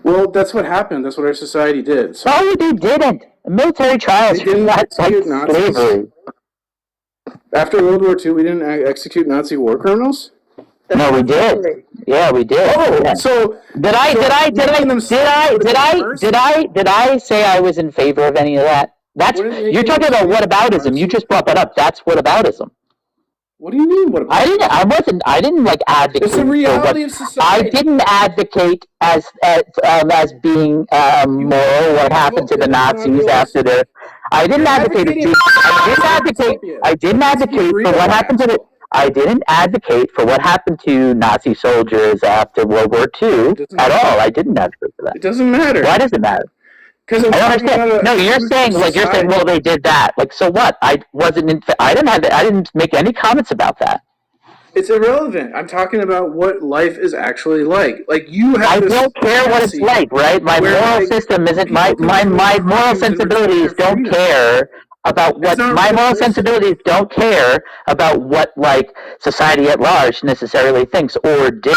Well, that's what happened. That's what our society did. So no, they didn't. Military trials didn't not execute Nazis. slavery. After World War II, we didn't execute Nazi war criminals? No, we did. Yeah, we did. Oh, Yeah. so Did I say I was in favor of any of that? That's you're talking about whataboutism. You just brought that up. That's whataboutism. What do you mean? What about? I didn't like advocate. It's the reality of society. I didn't advocate as being moral. What happened to the Nazis after their? I didn't advocate. I didn't advocate for what happened to the. I didn't advocate for what happened to Nazi soldiers after World War II at all. I didn't advocate for that. It doesn't matter. Why does it matter? Because I don't understand. No, you're saying well, they did that. Like, so what? I didn't make any comments about that. It's irrelevant. I'm talking about what life is actually like. Like you have. I don't care what it's like, right? My moral system isn't my moral sensibilities don't care about what my moral sensibilities don't care about what like society at large necessarily thinks or did.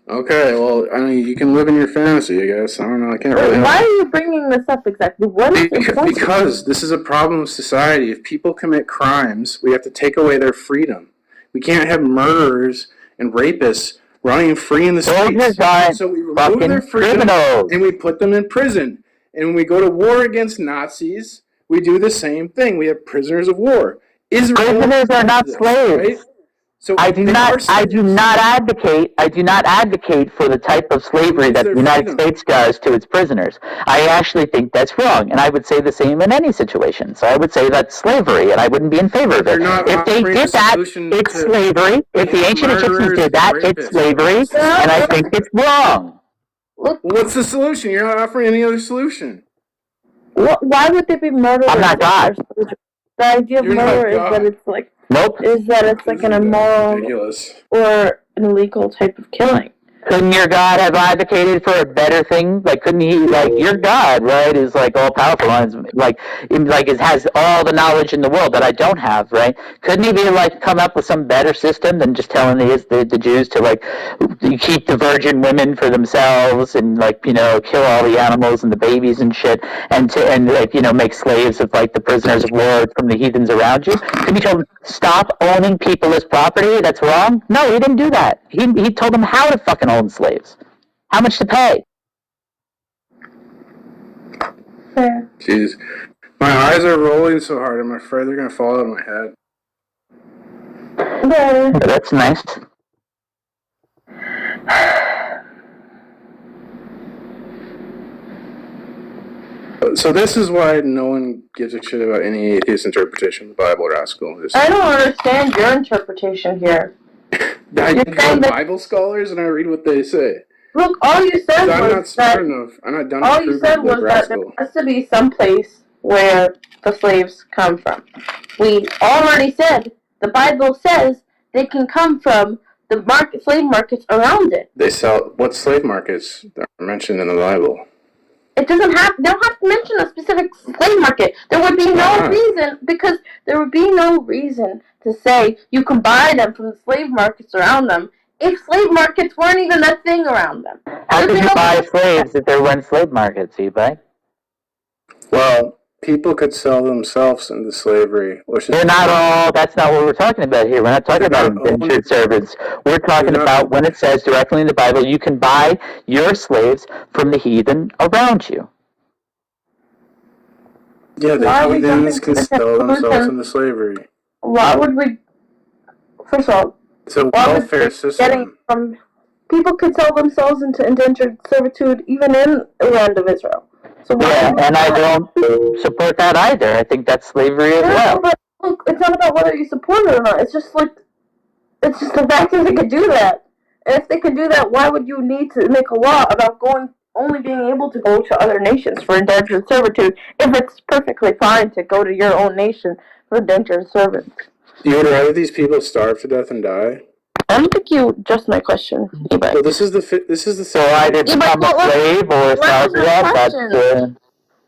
Okay, well, I mean, you can live in your fantasy, I guess. I don't know. I can't really. Why are you bringing this up exactly? What is your point? Because this is a problem of society. If people commit crimes, we have to take away their freedom. We can't have murderers and rapists running free in the streets. So we remove their freedom and we put them in prison. And when we go to war against Nazis, we do the same thing. We have prisoners of war. Prisoners are not slaves. Right? So I do not advocate for the type of slavery that the United States does to its prisoners. I actually think that's wrong, and I would say the same in any situation. So I would say that's slavery, and I wouldn't be in favor of it. If they did that, it's slavery. If the ancient Egyptians did that, it's slavery, and I think it's wrong. What's the solution? You're not offering any other solution. Why would they be murderers? I'm not God. The idea of murder is that it's like an immoral or an illegal type of killing. Couldn't your God have advocated for a better thing? Like, couldn't he, like, your God, right, is, like, all-powerful, it has all the knowledge in the world that I don't have, right? Couldn't he be, like, come up with some better system than just telling the Jews to, like, keep the virgin women for themselves and, like, you know, kill all the animals and the babies and shit and like, you know, make slaves of, like, the prisoners of war from the heathens around you? Couldn't he tell them, stop owning people as property? That's wrong? No, he didn't do that. He told them how to fucking own slaves. How much to pay? Jeez. My eyes are rolling so hard, I'm afraid they're going to fall out of my head. That's nice. So this is why no one gives a shit about any atheist interpretation of the Bible, Rascal. I don't understand your interpretation here. I go to Bible scholars and I read what they say. Look, all you said was I'm not smart enough. I'm not done. All you said was that there has to be some place where the slaves come from. We already said the Bible says they can come from the slave markets around it. They sell what slave markets that are mentioned in the Bible? It doesn't have. They don't have to mention a specific slave market. There would be no reason because there would be no reason to say you can buy them from the slave markets around them if slave markets weren't even a thing around them. How could you buy slaves if there weren't slave markets, eBay? Well, people could sell themselves into slavery. They're not all. That's not what we're talking about here. We're not talking about indentured servants. We're talking about when it says directly in the Bible, you can buy your slaves from the heathen around you. Yeah, the heathens can sell themselves into slavery. Why would we? First of all, it's a welfare system. People could sell themselves into indentured servitude even in the land of Israel. So yeah, and I don't support that either. I think that's slavery as well. But look, it's not about whether you support it or not. It's just the fact that they could do that. And if they could do that, why would you need to make a law about only being able to go to other nations for indentured servitude if it's perfectly fine to go to your own nation for indentured servants? You would rather these people starve to death and die? I don't think you addressed my question, eBay. So this is the so either become a slave or starve to death.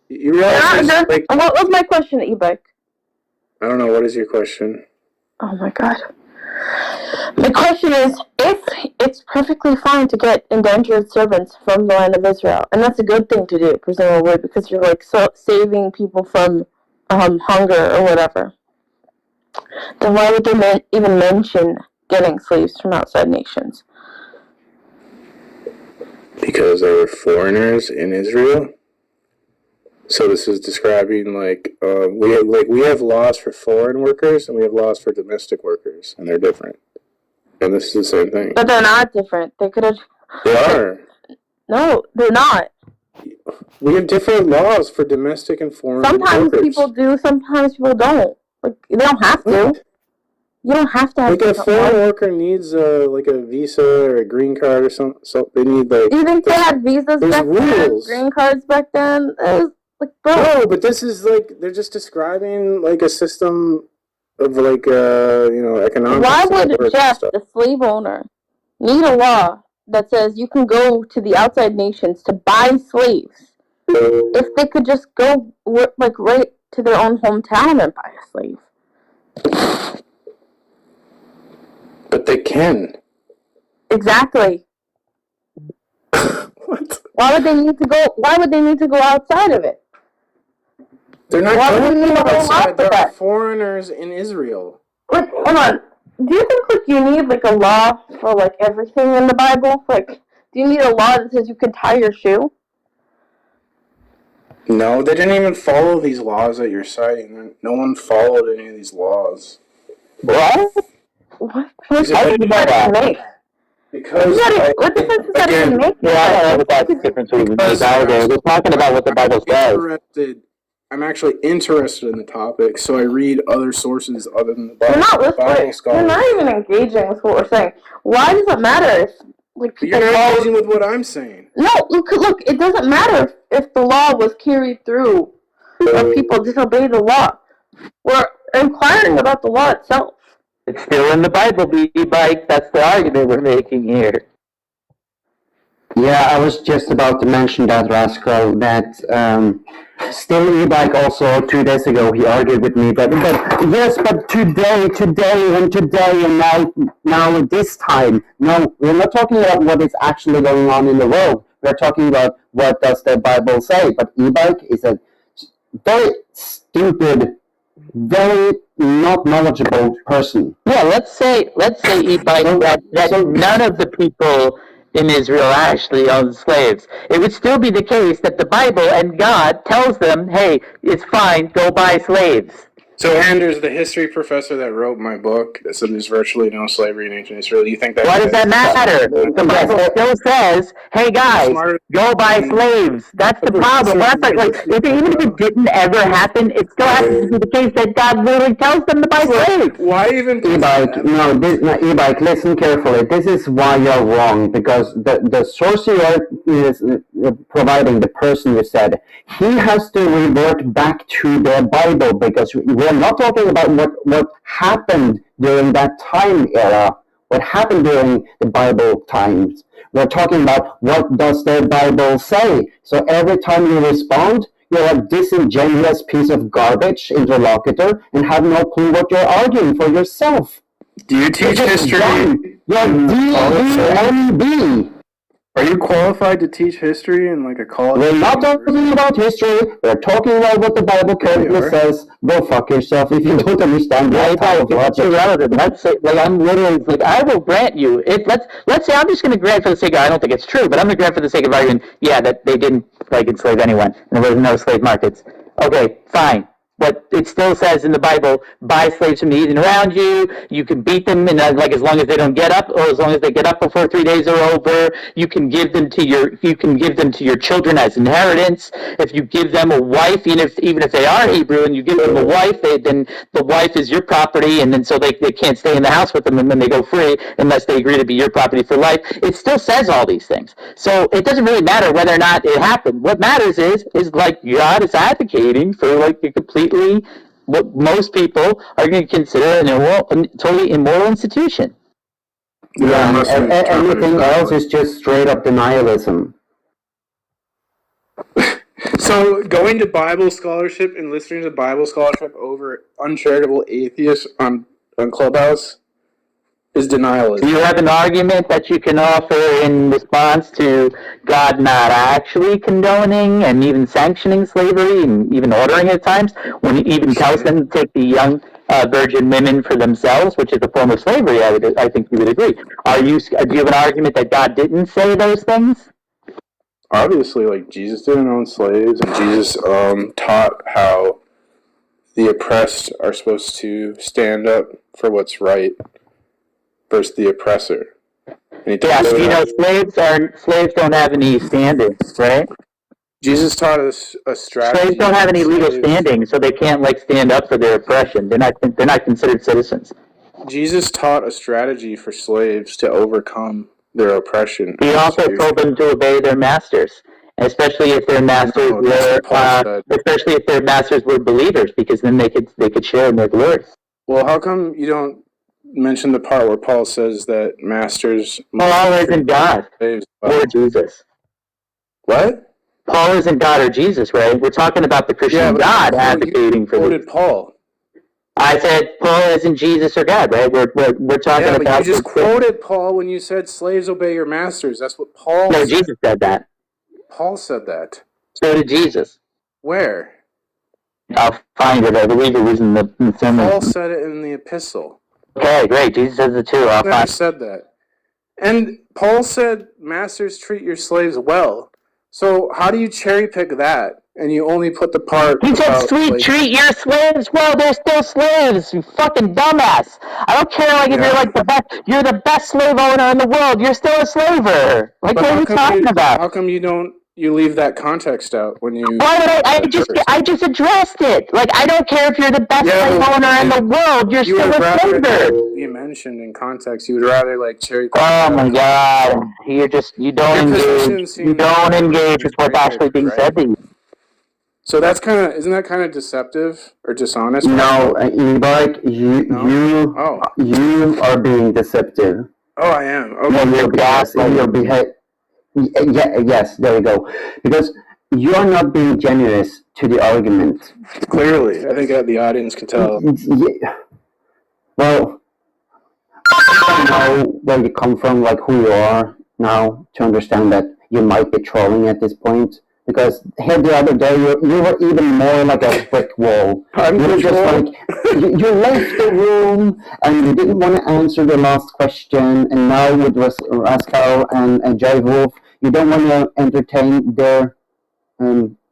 You realize what was my question, eBay? I don't know. What is your question? Oh my god. My question is, if it's perfectly fine to get indentured servants from the land of Israel, and that's a good thing to do, presumably, because you're like saving people from hunger or whatever, then why would they even mention getting slaves from outside nations? Because they were foreigners in Israel. So this is describing we have laws for foreign workers and we have laws for domestic workers, and they're different. And this is the same thing. But they're not different. They could have. They are. No, they're not. We have different laws for domestic and foreign Sometimes workers. people do. Sometimes people don't. Like they don't have to. You don't have to have. Like a foreign worker needs a visa or a green card or something. So they need You think they had visas back then? Green cards back then? It was like, bro. No, but this is they're just describing a system of economic. Why would Jeff, the slave owner, need a law that says you can go to the outside nations to buy slaves if they could just go right to their own hometown and buy a slave? But they can. Exactly. What? Why would they need to go? Why would they need to go outside of it? They're not Why would going they need a whole lot outside. for There are that? foreigners in Israel. Hold on. Do you think you need a law for everything in the Bible? Do you need a law that says you can tie your shoe? No, they didn't even follow these laws that you're citing. No one followed any of these laws. What? What difference does that make? Because what difference does that even make? Yeah, I don't know what that's the difference between the Bible. We're talking about what the Bible says. I'm actually interested in the topic, so I read other sources other than the Bible. You're not listening. Bible scholars. You're not even engaging with what we're saying. Why does it matter if You're not engaging with what I'm saying. No, look. It doesn't matter if the law was carried through or people disobey the law. We're inquiring about the law itself. It's still in the Bible, B-Bike. That's the argument we're making here. Yeah, I was just about to mention that, Rascal, that still E-Bike also 2 days ago, he argued with me that, yes, but today, and now this time. No, we're not talking about what is actually going on in the world. We're talking about what does the Bible say. But E-Bike is a very stupid, very not knowledgeable person. Yeah, let's say E-Bike that none of the people in Israel actually owned slaves. It would still be the case that the Bible and God tells them, hey, it's fine, go buy slaves. So Anders, the history professor that wrote my book that said there's virtually no slavery in ancient Israel, do you think that... Why does that matter? The Bible still says, hey guys, go buy slaves. That's the problem. Even if it didn't ever happen, it still has to be the case that God literally tells them to buy slaves. Why even... E-Bike, E-Bike, listen carefully. This is why you're wrong, because the source you are providing, the person you said, he has to revert back to the Bible, because we're not talking about what happened during that time era, what happened during the Bible times. We're talking about what does the Bible say. So every time you respond, you're a disingenuous piece of garbage interlocutor and have no clue what you're arguing for yourself. Do you teach history? You're DMB. Are you qualified to teach history in a college? We're not talking about history. We're talking about what the Bible currently says. Go fuck yourself if you don't understand that type of logic. Irrelevant. Let's say, I'm literally, I will grant you. Let's say I'm just going to grant for the sake of, I don't think it's true, but I'm going to grant for the sake of argument, yeah, that they didn't enslave anyone, and there was no slave markets. Okay, fine. But it still says in the Bible, buy slaves from the heathen around you. You can beat them, and as long as they don't get up, or as long as they get up before 3 days are over, you can give them to your children as inheritance. If you give them a wife, even if they are Hebrew, and you give them a wife, then the wife is your property, and then so they can't stay in the house with them, and then they go free unless they agree to be your property for life. It still says all these things, so it doesn't really matter whether or not it happened. What matters is God is advocating for a completely what most people are going to consider a totally immoral institution. Yeah, anything else is just straight up denialism. So going to Bible scholarship and listening to Bible scholarship over uncharitable atheists on Clubhouse is denialism. Do you have an argument that you can offer in response to God not actually condoning and even sanctioning slavery and even ordering it at times, when he even tells them to take the young virgin women for themselves, which is a form of slavery, I think you would agree. Do you have an argument that God didn't say those things? Obviously, like, Jesus didn't own slaves, and Jesus taught how the oppressed are supposed to stand up for what's right versus the oppressor. Yes, you know, slaves don't have any standing, right? Jesus taught us a strategy. Slaves don't have any legal standing, so they can't like stand up for their oppression. They're not considered citizens. Jesus taught a strategy for slaves to overcome their oppression. He also told them to obey their masters, especially if their masters were believers, because then they could share in their glory. Well, how come you don't mention the part where Paul says that masters? Paul isn't God or Jesus. What? Paul isn't God or Jesus, right? We're talking about the Christian God advocating for this. Paul. I said Paul isn't Jesus or God, right? We're talking about. But you just quoted Paul when you said slaves obey your masters. That's what Paul said. No, Jesus said that. Paul said that. So did Jesus. Where? I'll find it. I believe it was in the sermon. Paul said it in the epistle. Okay, great. Jesus says it too. I'll never said that. And Paul said, masters, treat your slaves well. So how do you cherry pick that? And you only put the part. He said, treat your slaves well. They're still slaves. You fucking dumbass. I don't care if you're like you're the best slave owner in the world. You're still a slaver. Like, what are you talking about? How come you leave that context out when you? Why would I just addressed it. Like, I don't care if you're the best slave owner in the world. You're still a slaver. Be mentioned in context. You would rather like cherry pick. Oh my God! You don't engage. You don't engage with what's actually being said to you. So isn't that kind of deceptive or dishonest? No, Ebike, you are being deceptive. Oh, I am. Okay. Yes, there you go. Because you are not being generous to the argument. Clearly, I think the audience can tell. Yeah. Well, I don't know where you come from, like who you are now, to understand that you might be trolling at this point. Because here the other day, you were even more like a brick wall. You were just like, you left the room and you didn't want to answer the last question. And now with Rascal and Jay Wolf, you don't want to entertain their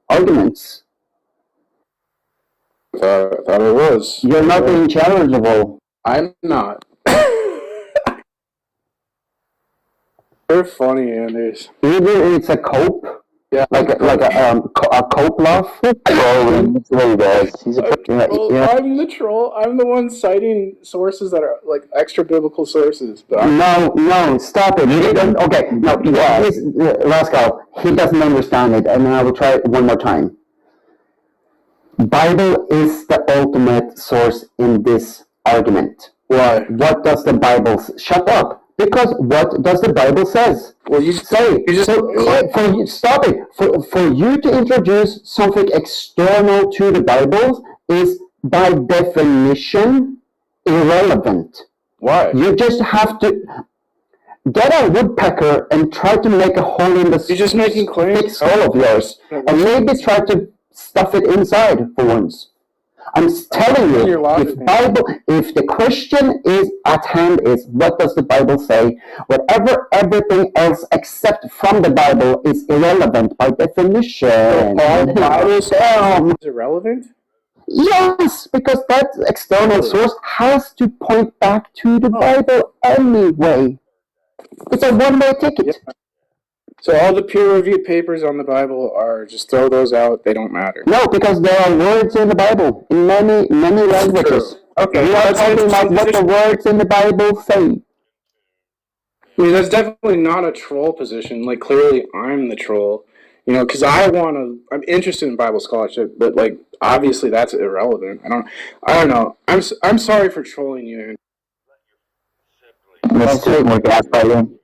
arguments. I thought it was. You're not being charitable. I'm not. You're funny, Anders. Either it's a cope. Yeah, like a cope laugh. Trolling. That's what he does. He's a I'm the troll. I'm the one citing sources that are like extra biblical sources. But No, stop it. You don't. Okay, no, Rascal, he doesn't understand it, and I will try it one more time. Bible is the ultimate source in this argument. Why? What does the Bible? Shut up. Because what does the Bible says? Well, you say. Stop it. For you to introduce something external to the Bible is by definition irrelevant. Why? You just have to get a woodpecker and try to make a hole in the You're just making claims. skull of yours, and maybe try to stuff it inside for once. I'm telling you, if the question is at hand is what does the Bible say, everything else except from the Bible is irrelevant by definition. The Bible is irrelevant? Yes, because that external source has to point back to the Bible anyway. It's a one-way ticket. Yeah. So all the peer-reviewed papers on the Bible are just throw those out. They don't matter. No, because there are words in the Bible in many languages. Okay, we are talking about what the words in the Bible say. I mean, that's definitely not a troll position. Like, clearly, I'm the troll. You know, because I'm interested in Bible scholarship, but like, obviously, that's irrelevant. I don't know. I'm sorry for trolling you. Let's take more gaslighting.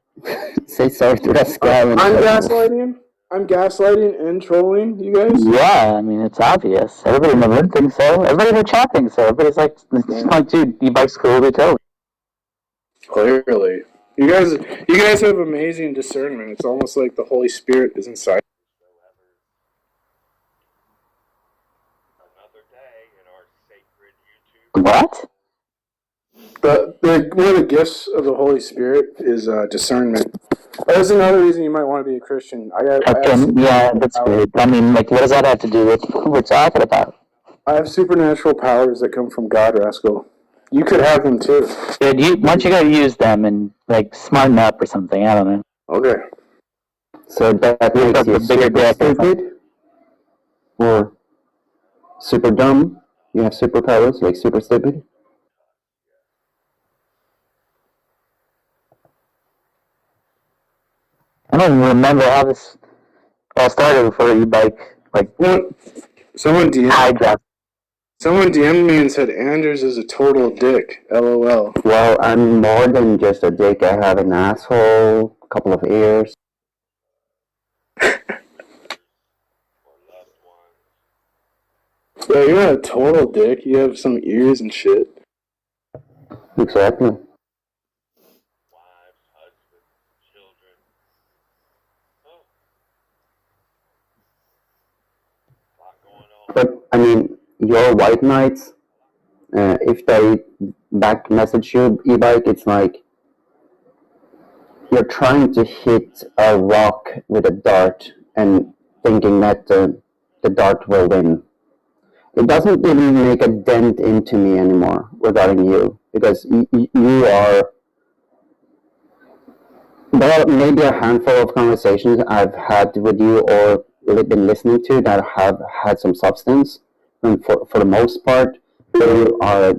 Say sorry to that guy. I'm gaslighting him. I'm gaslighting and trolling you guys. Yeah, I mean it's obvious. Everybody in the room thinks so. Everybody in the chat thinks so. Everybody's like, dude, e-bike's cool to tell. Clearly, you guys have amazing discernment. It's almost like the Holy Spirit is inside. What? One of the gifts of the Holy Spirit is discernment. That's another reason you might want to be a Christian. Yeah, that's great. I mean, like, what does that have to do with what we're talking about? I have supernatural powers that come from God, Rascal. You could have them too. Dude, why don't you go use them and, like, smarten up or something? I don't know. Okay. So that makes you super stupid or super dumb. You have superpowers, like super stupid. I don't even remember how this all started before you, like Someone DM'd me and said Anders is a total dick. LOL. Well, I'm more than just a dick. I have an asshole, a couple of ears. Yeah, you're not a total dick. You have some ears and shit. Exactly. But, I mean, your white knights, if they back message you, e-bike, it's like you're trying to hit a rock with a dart and thinking that the dart will win. It doesn't really make a dent into me anymore regarding you, because you are... There are maybe a handful of conversations I've had with you or been listening to that have had some substance, and for the most part, you are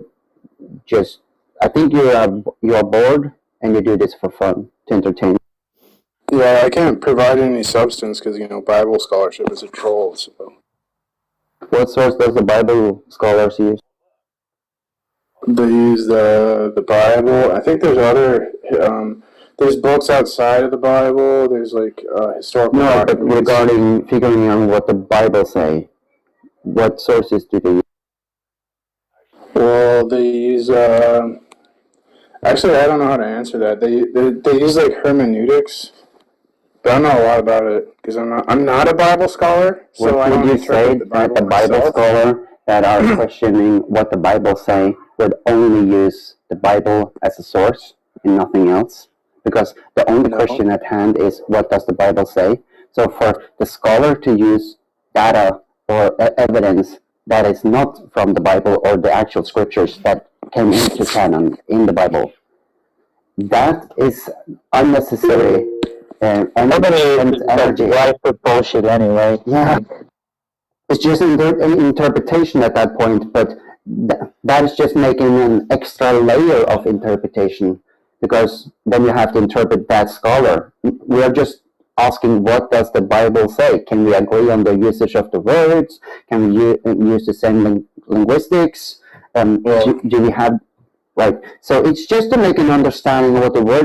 just... I think you are bored, and you do this for fun, to entertain. Yeah, I can't provide any substance because, Bible scholarship is a troll, so... What source does the Bible scholars use? They use the Bible. I think there's other... there's books outside of the Bible. There's, historical No, but documents. regarding figuring out what the Bible say, what sources do they use? Well, they use... Actually, I don't know how to answer that. They use, hermeneutics. But I know a lot about it because I'm not a Bible scholar, so I don't Would you say that the Bible scholar that are questioning what the Bible say would only use the Bible as a source and nothing else? Because the only question at hand is, what does the Bible say? So for the scholar to use data or evidence that is not from the Bible or the actual scriptures that came into canon in the Bible, that is unnecessary. Energy. Life with bullshit anyway. Yeah, it's just an interpretation at that point, but that is just making an extra layer of interpretation, because then you have to interpret that scholar. We are just asking, what does the Bible say? Can we agree on the usage of the words? Can we use the same linguistics? Do we have, so it's just to make an understanding of what the word.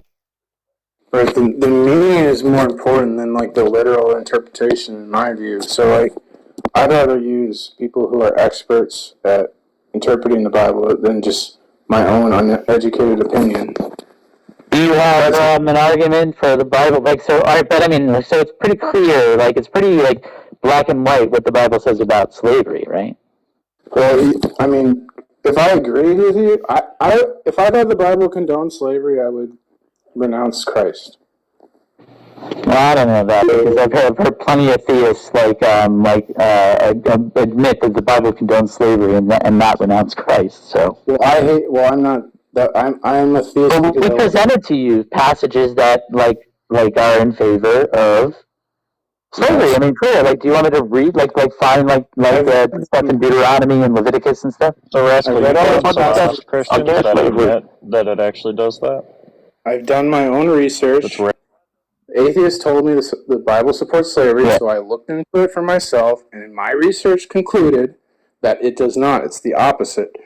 Right, the meaning is more important than the literal interpretation in my view. So I'd rather use people who are experts at interpreting the Bible than just my own uneducated opinion. Do you have an argument for the Bible? So it's pretty clear, it's pretty black and white what the Bible says about slavery, right? Well, I mean, if I agreed with you, if I thought the Bible condoned slavery, I would renounce Christ. Well, I don't know about it, because I've heard plenty of theists admit that the Bible condones slavery and not renounce Christ. So. I'm not. I'm a theist. Well, we presented to you passages that are in favor of slavery. I mean, clear. Do you want me to read find the stuff in Deuteronomy and Leviticus and stuff? So, Rascal, you know Christians that admit that it actually does that? I've done my own research. Atheists told me the Bible supports slavery, so I looked into it for myself, and my research concluded that it does not. It's the opposite.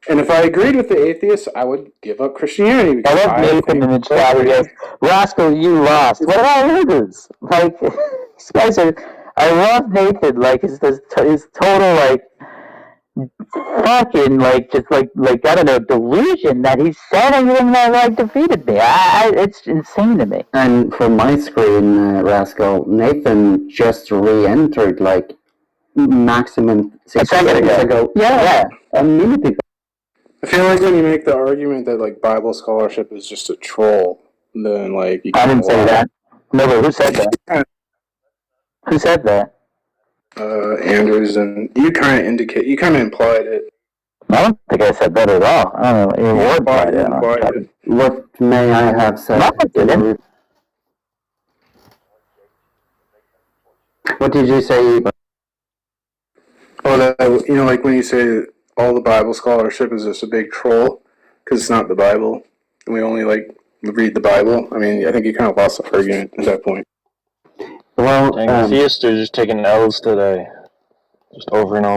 And if I agreed with the atheists, I would give up Christianity. I love Nathan in the chat. He goes, "Rascal, you lost." What about others? These guys are. I love Nathan. His total fucking I don't know, delusion that he said everything that defeated me. It's insane to me. And for my screen, Rascal, Nathan just re-entered maximum 6 seconds ago. Yeah. A minute ago. I feel like when you make the argument that like Bible scholarship is just a troll, then like you I didn't say that. No, but who said that? Who said that? Andrews, and you kind of implied it. I don't think I said that at all. I don't know. You implied it. What may I have said? No, I didn't. What did you say? Oh, that, you know, like when you say all the Bible scholarship is just a big troll because it's not the Bible, and we only like read the Bible. I mean, I think you kind of lost the argument at that point. Well, Dang, theists are just taking L's today, just over and over.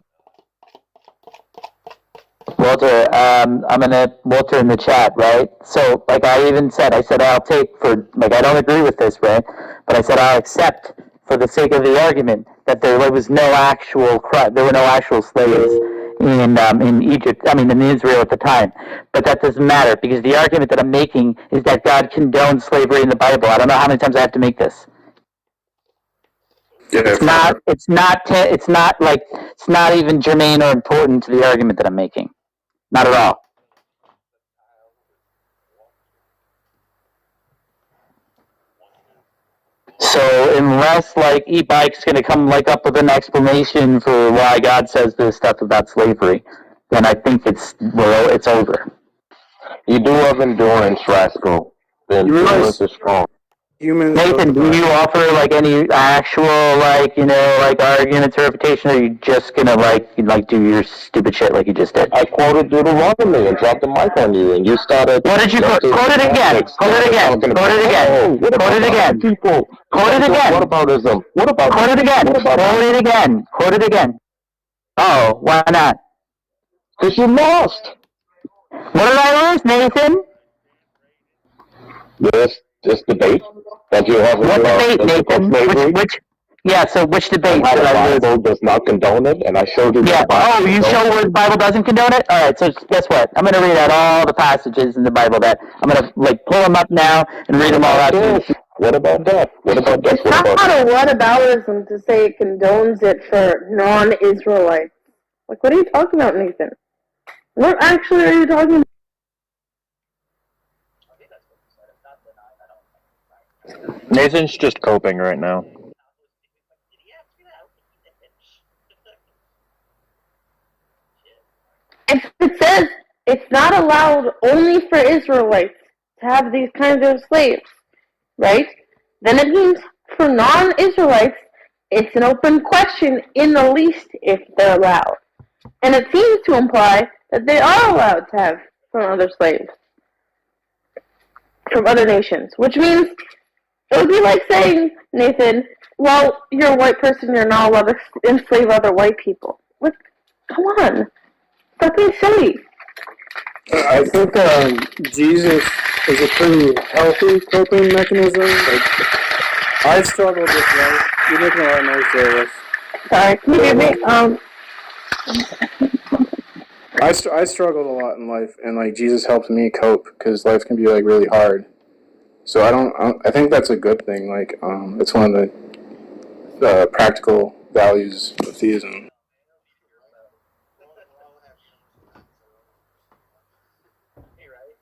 Walter, I'm gonna Walter in the chat, right? So, like I even said, I'll take for like I don't agree with this, right? But I said I'll accept for the sake of the argument that there was no actual there were no actual slaves in Egypt. I mean, in Israel at the time. But that doesn't matter because the argument that I'm making is that God condones slavery in the Bible. I don't know how many times I have to make this. Yeah, It's not even germane or important to the argument that I'm making. Not at all. So unless like e-bike's going to come like up with an explanation for why God says this stuff about slavery, then I think it's over. You do have endurance, Rascal. The endurance is strong. Nathan, do you offer like any actual arguments or refutation, or are you just gonna like do your stupid shit like you just did? I quoted Deuteronomy and dropped the mic on you, and you started. What did you quote? Quote it again. Quote it again. Quote it again. Quote it again. People. Quote it again. What aboutism? What about? Quote it again. Quote it again. Quote it again. Oh, why not? Because you lost. What did I lose, Nathan? This debate that you have. What debate, Nathan? Which debate how did the I lose? Bible does not condone it, and I showed you. Yeah. The Bible Oh, you show where the Bible doesn't condone it? All right. So guess what? I'm gonna read out all the passages in the Bible that I'm gonna like pull them up now and read them all out. What about that? What about that? It's not a whataboutism to say it condones it for non-Israelites. Like, what are you talking about, Nathan? What actually are you talking about? Nathan's just coping right now. If it says it's not allowed only for Israelites to have these kinds of slaves, right? Then it means for non-Israelites, it's an open question in the least if they're allowed. And it seems to imply that they are allowed to have from other slaves, from other nations, which means it would be like saying, Nathan, well, you're a white person, you're not allowed to enslave other white people. Like, come on. Stop being silly. I think Jesus is a pretty healthy coping mechanism. Like, I struggled with life. You're making a lot of noise there, Russ. Sorry, can you hear me? I struggled a lot in life, and like Jesus helped me cope because life can be like really hard. So I think that's a good thing. Like, it's one of the practical values of theism.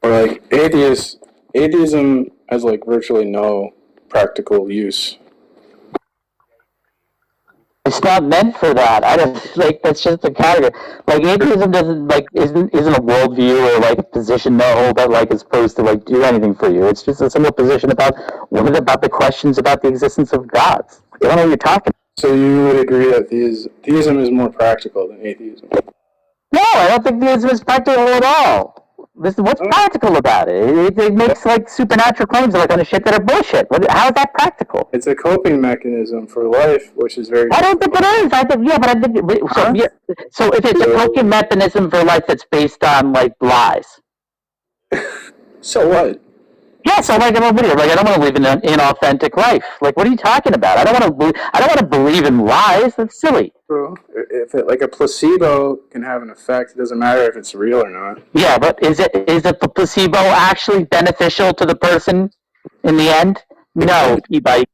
Or like atheism has like virtually no practical use. It's not meant for that. I don't like that's just a category. Like atheism doesn't like isn't a worldview or like a position to hold that like is supposed to like do anything for you. It's just a simple position about the questions about the existence of gods. I don't know what you're talking about. So you would agree that theism is more practical than atheism? No, I don't think theism is practical at all. What's practical about it? It makes like supernatural claims like on a shit that are bullshit. How is that practical? It's a coping mechanism for life, which is very. I don't think it is. I think but I think so. If it's a coping mechanism for life that's based on like lies. So what? Yeah, so like I'm a video. Like I don't want to live an inauthentic life. Like what are you talking about? I don't want to believe in lies. That's silly. Bro, if like a placebo can have an effect, it doesn't matter if it's real or not. Yeah, but is the placebo actually beneficial to the person in the end? No, e-bike.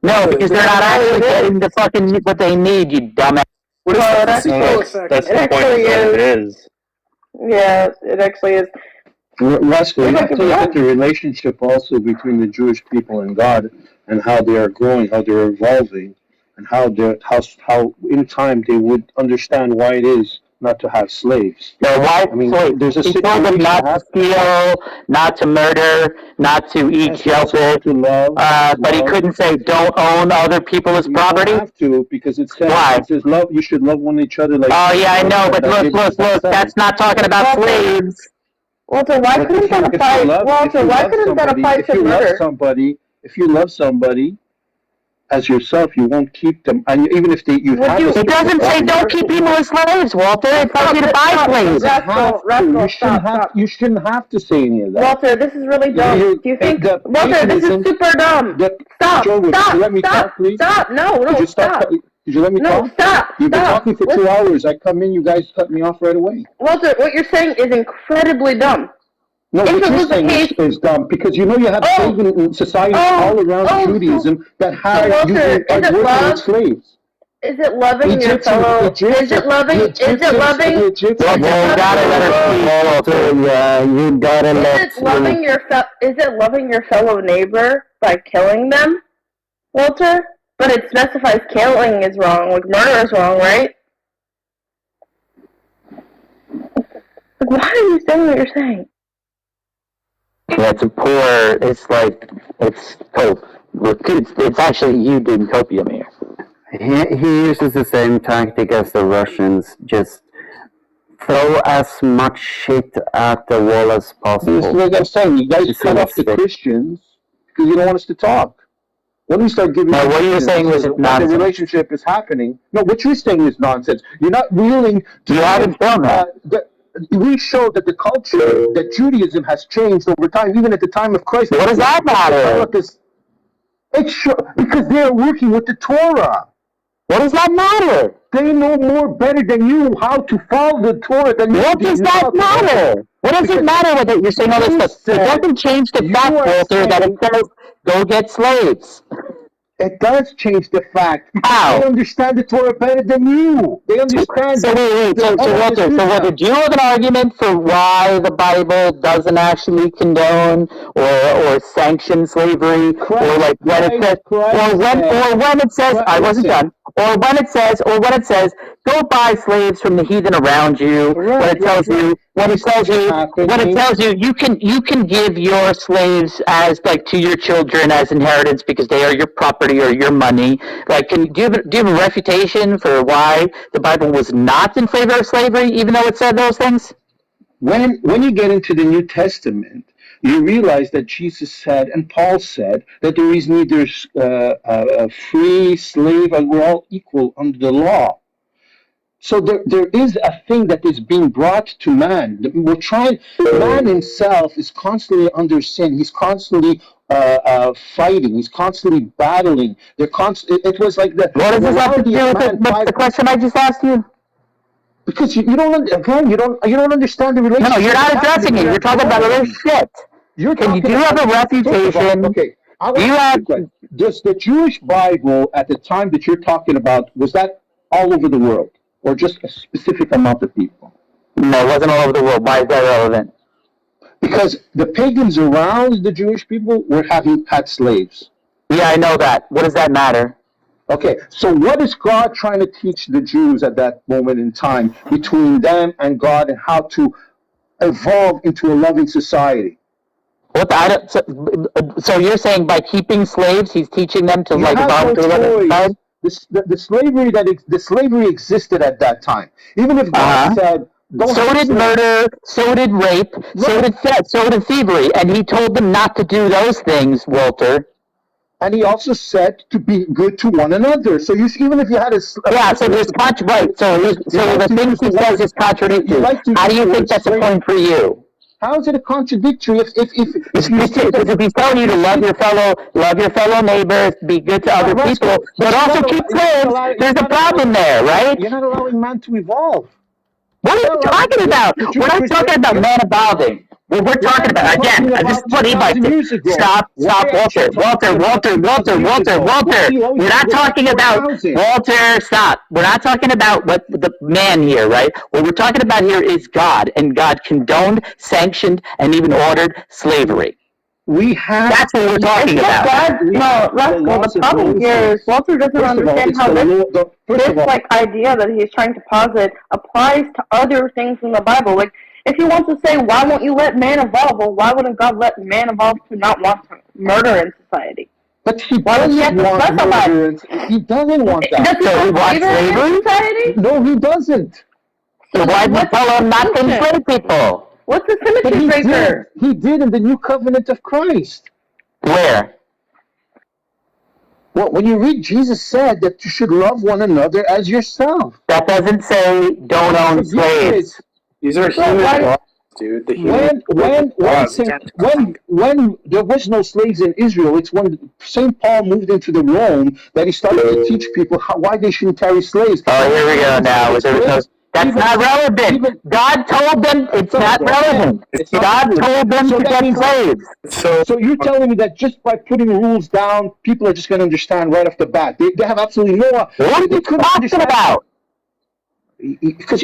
No, because they're not actually getting the fucking what they need. You dumbass. What is the placebo effect? That's the point. It is. Yeah, it actually is. Rascal, you have to look at the relationship also between the Jewish people and God, and how they are growing, how they're evolving, and how in time they would understand why it is not to have slaves. No, why? I mean, Wait, there's a he told them not to steal, not to murder, not to eat shellfish. But he couldn't say don't own other people's property. You have to, because it says, Why? It says love. You should love one each other like. Oh yeah, I know, but look. That's not talking about slaves. Walter, why couldn't that apply? Walter, why couldn't that apply to murder? If you love somebody as yourself, you won't keep them, and even if you have. It doesn't say don't keep people as slaves, Walter. It tells you to buy slaves. You shouldn't have to say any of that. Walter, this is really dumb. Do you think? Walter, this is super dumb. Stop! Let me talk, please. Stop! No, stop! Did you let me talk? No, stop! You've been talking for 2 hours. I come in, you guys cut me off right away. Walter, what you're saying is incredibly dumb. No, what you're saying is dumb, because you know you have pagan societies all around Judaism that have Walter, working slaves. Is it loving your fellow? Is it loving? Is it loving? Is it loving your fellow neighbor by killing them, Walter? But it specifies killing is wrong, like murder is wrong, right? Like, why are you saying what you're saying? Yeah, it's actually you doing copium here. He uses the same tactic as the Russians, just throw as much shit at the wall as possible. That's what I'm saying. You guys cut off the Christians because you don't want us to talk. When we start giving what you were saying was nonsense. The relationship is happening. No, what you're saying is nonsense. You're not willing to. You haven't done that. We show that the culture, that Judaism has changed over time, even at the time of Christ. What does that matter? It's because they're working with the Torah. What does that matter? They know more better than you how to follow the Torah than you. What does that matter? What does it matter whether you're saying all this stuff? It doesn't change the fact, Walter, that it says go get slaves. It does change the fact. How? They understand the Torah better than you. They understand. So Walter, do you have an argument for why the Bible doesn't actually condone or sanction slavery, or like when it says, or when it says, I wasn't done, or when it says, go buy slaves from the heathen around you. When it tells you, you can give your slaves as like to your children as inheritance because they are your property or your money. Like, do you have a refutation for why the Bible was not in favor of slavery, even though it said those things? When you get into the New Testament, you realize that Jesus said, and Paul said, that there is neither a free slave, and we're all equal under the law. So there is a thing that is being brought to man. Man himself is constantly under sin. He's constantly fighting. He's constantly battling. It was like the. What does this have to do with the question I just asked you? Because you don't understand the relationship. No, you're not addressing it. You're talking about other shit. You do have a reputation. Okay. Does the Jewish Bible at the time that you're talking about, was that all over the world? Or just a specific amount of people? No, it wasn't all over the world. Why is that relevant? Because the pagans around the Jewish people had slaves. Yeah, I know that. What does that matter? Okay, so what is God trying to teach the Jews at that moment in time between them and God, and how to evolve into a loving society? So you're saying by keeping slaves, he's teaching them to evolve into a loving society? The slavery existed at that time. Even if God said, so did murder, so did rape, so did theft, so did thievery, and he told them not to do those things, Walter. And he also said to be good to one another. So even if you had so there's right. So the things he says is contradictory. How do you think that's a point for you? How is it a contradictory if he's telling you to love your fellow neighbors, be good to other people, but also keep slaves? There's a problem there, right? You're not allowing man to evolve. What are you talking about? We're not talking about man evolving. What we're talking about, again, this is what he likes to stop, Walter. We're not talking about, Walter, stop. We're not talking about what the man here, right? What we're talking about here is God, and God condoned, sanctioned, and even ordered slavery. That's what we're talking about. The problem here is Walter doesn't understand how this idea that he's trying to posit applies to other things in the Bible. Like, if he wants to say, why won't you let man evolve? Well, why wouldn't God let man evolve to not want to murder in society? But he doesn't want murder. He doesn't want that. Does he want slavery in society? No, he doesn't. So why do you tell him not to enslave people? What's the symmetry breaker? He did in the new covenant of Christ. Where? Well, when you read, Jesus said that you should love one another as yourself. That doesn't say don't own slaves. These are human laws, dude. The human when there was no slaves in Israel, it's when St. Paul moved into the Rome that he started to teach people why they shouldn't carry slaves. Oh, here we go now. That's not relevant. God told them it's not relevant. God told them to get slaves. So you're telling me that just by putting rules down, people are just going to understand right off the bat. They have absolutely no... What are you talking about? Because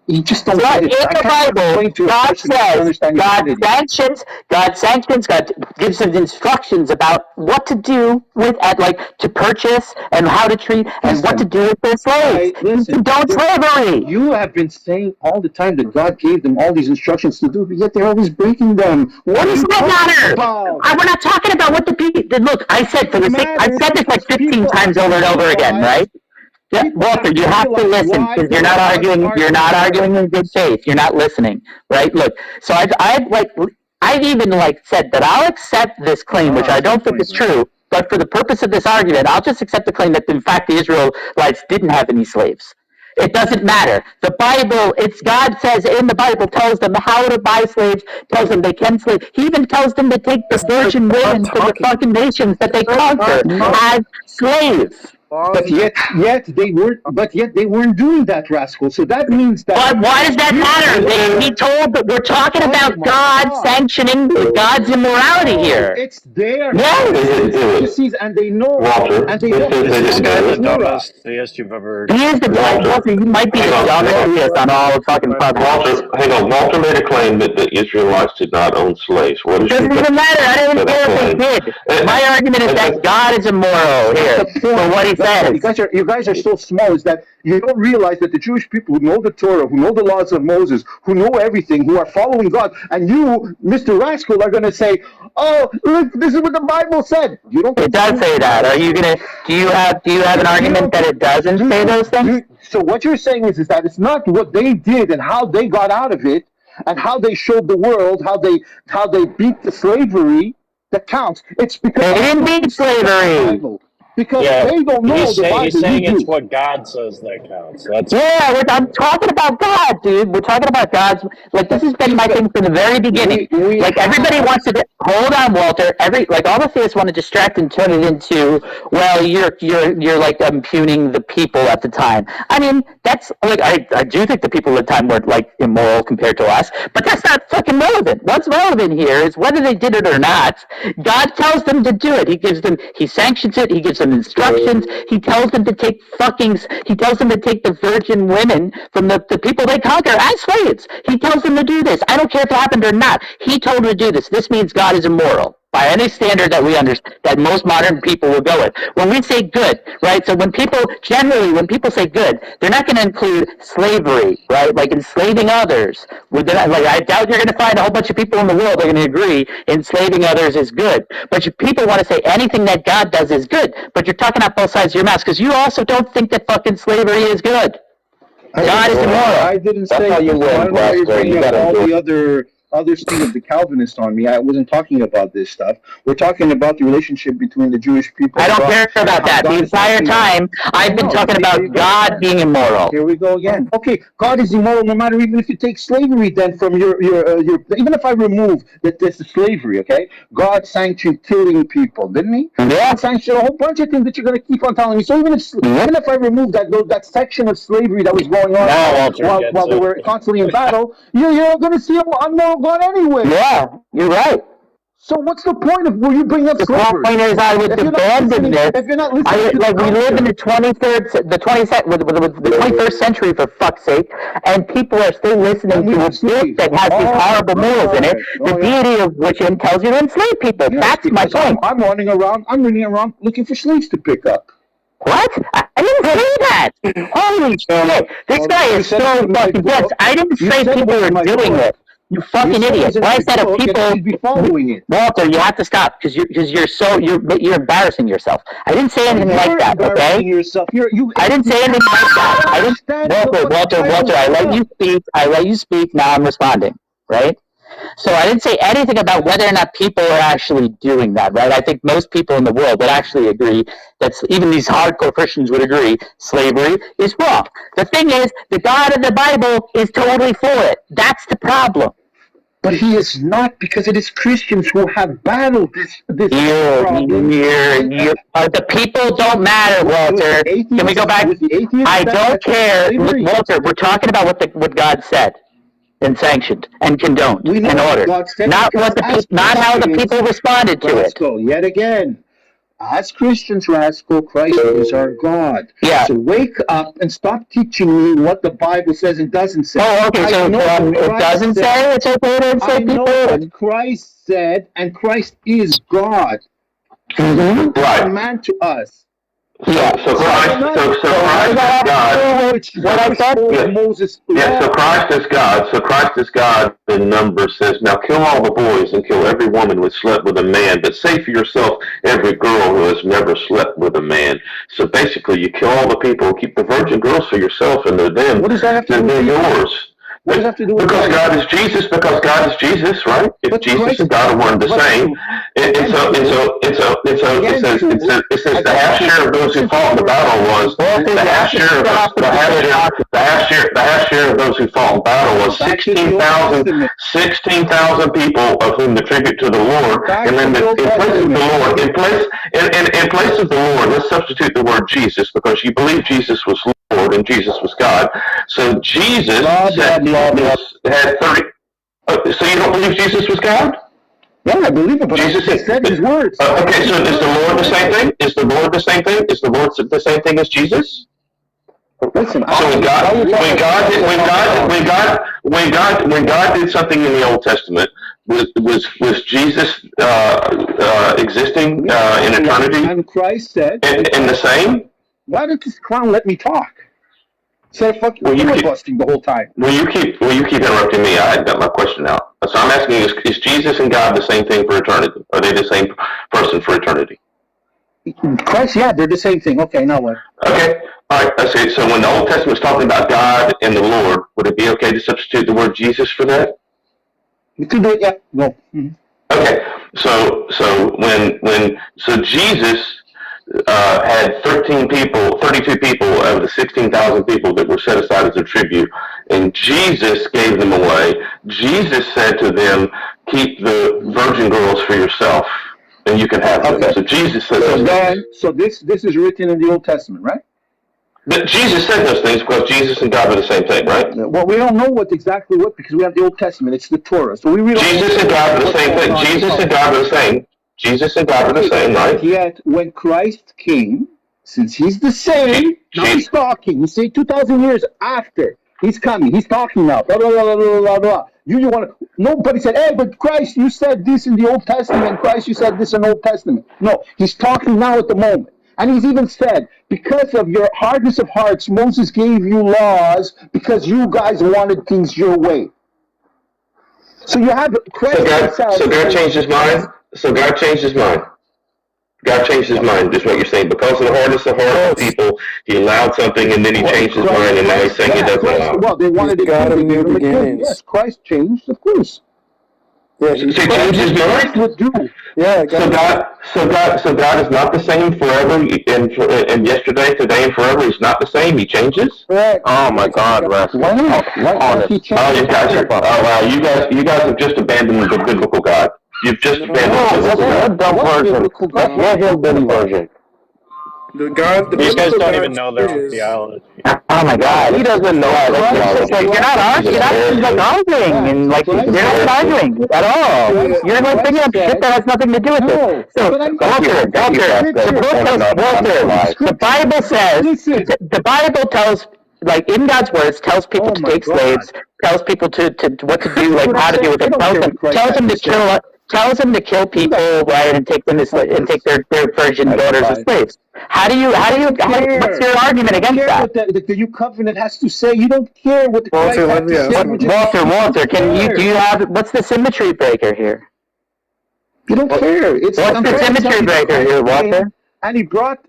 you just don't get it. In the Bible, God says, God sanctions, God gives them instructions about what to do with, to purchase and how to treat and what to do with their slaves. Don't slavery. You have been saying all the time that God gave them all these instructions to do, but yet they're always breaking them. What does that matter? We're not talking about what the people. Look, I said I said this like 15 times over and over again, right? Yeah, Walter, you have to listen because you're not arguing. You're not arguing in good faith. You're not listening, right? Look, so I've even said that I'll accept this claim, which I don't think is true, but for the purpose of this argument, I'll just accept the claim that in fact the Israelites didn't have any slaves. It doesn't matter. The Bible, God says in the Bible, tells them how to buy slaves, tells them they can slave. He even tells them to take the virgin women from the fucking nations that they conquer as slaves. But yet they weren't. But yet they weren't doing that, rascal. So that means that. But why does that matter? He told that we're talking about God sanctioning God's immorality here. It's there. Yes. And they know. Walter, and they know. This guy is the dumbest theist you've ever. He is the dumbest. He might be the dumbest theist on all the fucking Walter, hang on. Walter made a claim that the Israelites did not own slaves. What is doesn't even matter. I don't even care if they did. My argument is that God is immoral here. For what he says. You guys are so small is that you don't realize that the Jewish people who know the Torah, who know the laws of Moses, who know everything, who are following God, and you, Mr. Rascal, are going to say, "Oh, look, this is what the Bible said." You don't. It does say that. Are you gonna? Do you have an argument that it doesn't say those things? So what you're saying is that it's not what they did and how they got out of it, and how they showed the world how they beat the slavery that counts. It's because they didn't beat slavery. Because they don't know the Bible. He's saying it's what God says that counts. I'm talking about God, dude. We're talking about God's. This has been my thing from the very beginning. Everybody wants to. Hold on, Walter. All the theists want to distract and turn it into, well, you're impugning the people at the time. I mean, that's I do think the people at the time were immoral compared to us, but that's not fucking relevant. What's relevant here is whether they did it or not. God tells them to do it. He sanctions it. He gives them instructions. He tells them to take the virgin women from the people they conquer as slaves. He tells them to do this. I don't care if it happened or not. He told them to do this. This means God is immoral by any standard that we understand, that most modern people will go with. When we say good, right? So when people say good, they're not going to include slavery, right? Like enslaving others. I doubt you're going to find a whole bunch of people in the world that are going to agree enslaving others is good. But people want to say anything that God does is good. But you're talking out both sides of your mouth because you also don't think that fucking slavery is good. God is immoral. I didn't say you would. All the other thing of the Calvinist on me. I wasn't talking about this stuff. We're talking about the relationship between the Jewish people. I don't care about that. The entire time, I've been talking about God being immoral. Here we go again. Okay, God is immoral no matter even if you take slavery then from your even if I remove that this is slavery, okay? God sanctioned killing people, didn't he? Yeah. God sanctioned a whole bunch of things that you're going to keep on telling me. So even if I remove that section of slavery that was going on while they were constantly in battle, you're going to see a moral gone anyway. Yeah, you're right. So what's the point of you bring up The slavery? point is, I would abandon this. If you're not listening, we live in the 21st century, for fuck's sake, and people are still listening to a book that has these horrible morals in it, the deity of which tells you to enslave people. Yes, that's my point. I'm running around looking for slaves to pick up. What? I didn't say that. Holy shit! This guy is so fucking yes. I didn't say people were doing it. You fucking idiot! What I said of people be following it. Walter, you have to stop because you're embarrassing yourself. I didn't say anything like that. Okay? Yourself. I didn't say anything like that. Walter. I let you speak. Now I'm responding. Right? So I didn't say anything about whether or not people are actually doing that. Right? I think most people in the world would actually agree that even these hardcore Christians would agree slavery is wrong. The thing is, the God of the Bible is totally for it. That's the problem. But he is not, because it is Christians who have battled this problem. The people don't matter, Walter. Can we go back? I don't care, Walter. We're talking about what God said and sanctioned and condoned and ordered, not how the people responded to it. Yet again, as Christians, Rascal, Christ is our God. Yeah. So wake up and stop teaching me what the Bible says and doesn't say. Oh, okay. So it doesn't say it's okay to enslave people. I know what Christ said, and Christ is God. Mm-hmm. Right. A man to us. Yeah. So Christ is God. What I said? Moses. Yeah. So Christ is God. So Christ is God. The number says, "Now kill all the boys and kill every woman who has slept with a man, but save for yourself every girl who has never slept with a man." So basically, you kill all the people, keep the virgin girls for yourself, and they're them. What does that have to do with yours? What does that have to do with because God is Jesus? Because God is Jesus, right? If Jesus and God are one and the same, it says the half share of those who fought in the battle was the half share of those who fought in battle was 16,000 people, of whom the tribute to the Lord, and then in place of the Lord, let's substitute the word Jesus, because you believe Jesus was Lord and Jesus was God. So Jesus had 30. So you don't believe Jesus was God? Yeah, I believe it, but Jesus said his words. Okay, so is the Lord the same thing? Is the Lord the same thing? Is the Lord the same thing as Jesus? Listen, so when God did something in the Old Testament, was Jesus existing in eternity? And Christ said, in the same? Why did this clown let me talk? Instead of fucking filibustering the whole time. Will you keep interrupting me? I got my question out. So I'm asking you: is Jesus and God the same thing for eternity? Are they the same person for eternity? Christ, yeah, they're the same thing. Okay, now what? Okay, all right. I see. So when the Old Testament is talking about God and the Lord, would it be okay to substitute the word Jesus for that? You can do it. Yeah. No. Mm-hmm. Okay. So Jesus had 32 people out of the 16,000 people that were set aside as a tribute, and Jesus gave them away. Jesus said to them, "Keep the virgin girls for yourself, and you can have them." Okay. So Jesus said so this is written in the Old Testament, right? But Jesus said those things because Jesus and God are the same thing, right? Well, we don't know exactly what, because we have the Old Testament. It's the Torah. So we really Jesus and God are the same thing. Jesus and God are the same. Jesus and God are the same, right? Yet, when Christ came, since he's the same, now he's talking. You see, 2,000 years after, he's coming. He's talking now. Blah, blah, blah, blah, blah, blah. You want to... Nobody said, hey, but Christ, you said this in the Old Testament. Christ, you said this in the Old Testament. No, he's talking now at the moment. And he's even said, because of your hardness of hearts, Moses gave you laws because you guys wanted things your way. So you have Christ himself. So God changed his mind? So God changed his mind. God changed his mind, is what you're saying. Because of the hardness of heart of people, he allowed something and then he changed his mind, and now he's saying he doesn't allow it. Well, they wanted it to. Yes, Christ changed, of course. Yeah, he changed his mind. Would do. Yeah, so God is not the same forever and yesterday, today, and forever. He's not the same. He changes. Right. Oh my God, Rascal! Why not? You guys have just abandoned the biblical God. You've just abandoned the biblical God. What version? What hillbilly version? The These guys biblical don't God even know their own is- theology. Oh my God! He doesn't know. You're not arguing, and like you're not arguing at all. You're like bringing up shit that has nothing to do with it. So, Walter, the Bible says the Bible tells, like in God's words, tells people to take slaves, tells people to what to do, like how to do with it, tells them to kill people, right, and take them and take their virgin daughters as slaves. What's your argument against that? The new covenant has to say. You don't care what the Christ has to say. Walter, do you have, what's the symmetry breaker here? You don't care. What's the symmetry breaker here, Walter? And he brought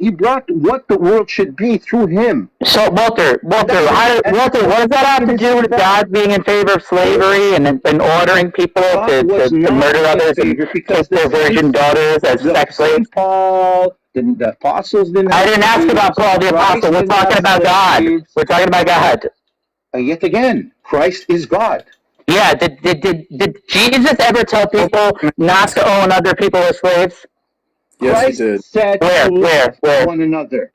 what the world should be through him. So Walter, what does that have to do with God being in favor of slavery and ordering people to murder others and take their virgin daughters as sex slaves? Paul, the apostles didn't. I didn't ask about Paul the apostle. We're talking about God. We're talking about God. Yet again, Christ is God. Yeah. Did Jesus ever tell people not to own other people as slaves? Yes, Christ he did. said Where? one another.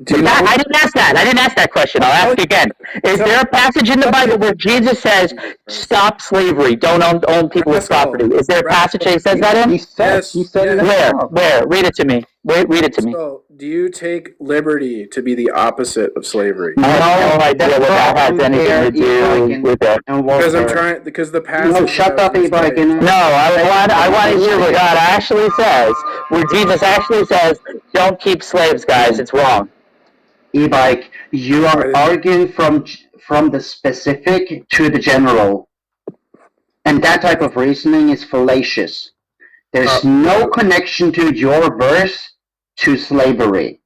I didn't ask that. I didn't ask that question. I'll ask again. Is there a passage in the Bible where Jesus says, "Stop slavery, don't own people as property"? Is there a passage that he says that in? He said it. Where? Read it to me. Read it to me. So, do you take liberty to be the opposite of slavery? I have no idea what that has anything to do with it. Because the passage. No, shut up, e-bike. No, I want to hear what God actually says, where Jesus actually says, "Don't keep slaves, guys. It's wrong." E-bike, you are arguing from the specific to the general, and that type of reasoning is fallacious. There's no connection to your verse to slavery.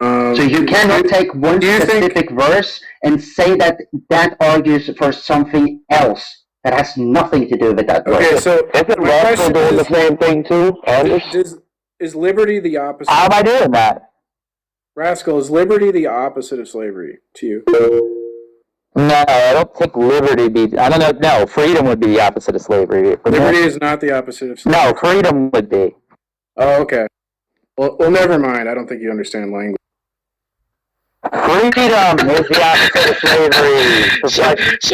So you cannot take one specific verse and say that argues for something else that has nothing to do with that verse. Okay, so Isn't Russell doing the same thing too, Anders? Is liberty the opposite? How am I doing that? Rascal, is liberty the opposite of slavery to you? No, I don't think liberty be. I don't know. No, freedom would be the opposite of slavery. Liberty is not the opposite of slavery. No, freedom would be. Oh, okay. Well, never mind. I don't think you understand language. Freedom is the opposite of slavery.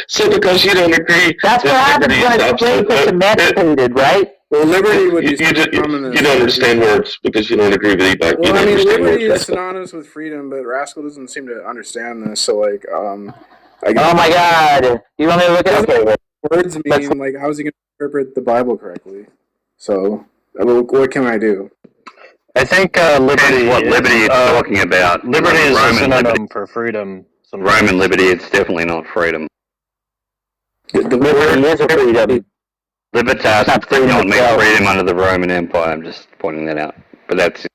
So because you don't agree. That's what happens when a slave gets emancipated, right? Well, liberty would be you don't understand words because you don't agree with e-bike. Well, I mean, liberty is synonymous with freedom, but Rascal doesn't seem to understand this. So, like, oh my God! You want me to look at it? Words mean, like, how is he going to interpret the Bible correctly? So, what can I do? I think liberty. What liberty is talking about? Liberty is a Roman synonym liberty. for freedom. Roman liberty. It's definitely not freedom. The liberty is a freedom. Libertas did not mean freedom under the Roman Empire. I'm just pointing that out. But that's.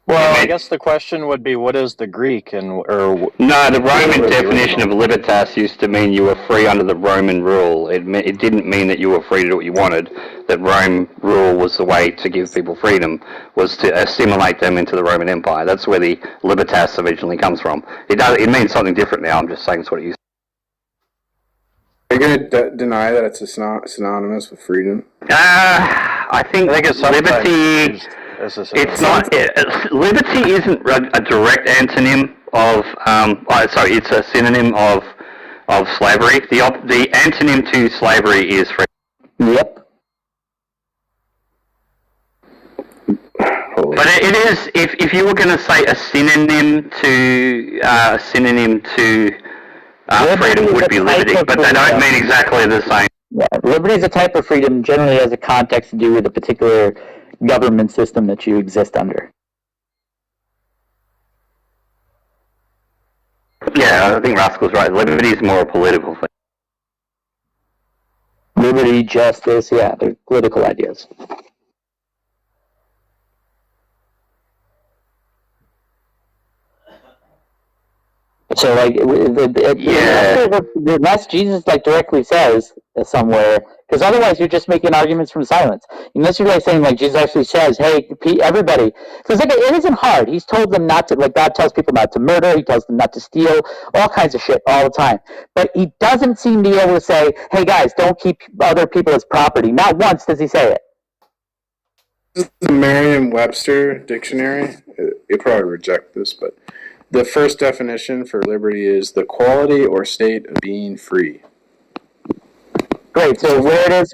Well, I guess the question would be, what is the Greek No, the Roman definition of libertas used to mean you were free under the Roman rule. It didn't mean that you were free to do what you wanted. That Rome rule was the way to give people freedom, was to assimilate them into the Roman Empire. That's where the libertas originally comes from. It means something different now. I'm just saying it's what it used to. Are you going to deny that it's synonymous with freedom? I think liberty. It's not. Liberty isn't a direct antonym of. It's a synonym of slavery. The antonym to slavery is freedom. Yep. But it is. If you were going to say a synonym to freedom would be liberty, but they don't mean exactly the same. Yeah, liberty is a type of freedom, generally has a context to do with a particular government system that you exist under. Yeah, I think Rascal's right. Liberty is more a political thing. Liberty, justice, yeah, they're political ideas. So, like, unless Jesus, like, directly says somewhere, because otherwise you're just making arguments from silence. Unless you're, like, saying, like, Jesus actually says, hey, everybody. Because, like, it isn't hard. He's told them not to, like, God tells people not to murder. He tells them not to steal. All kinds of shit all the time. But he doesn't seem to be able to say, hey, guys, don't keep other people as property. Not once does he say it. The Merriam-Webster dictionary, you'll probably reject this, but the first definition for liberty is the quality or state of being free. Great. So where does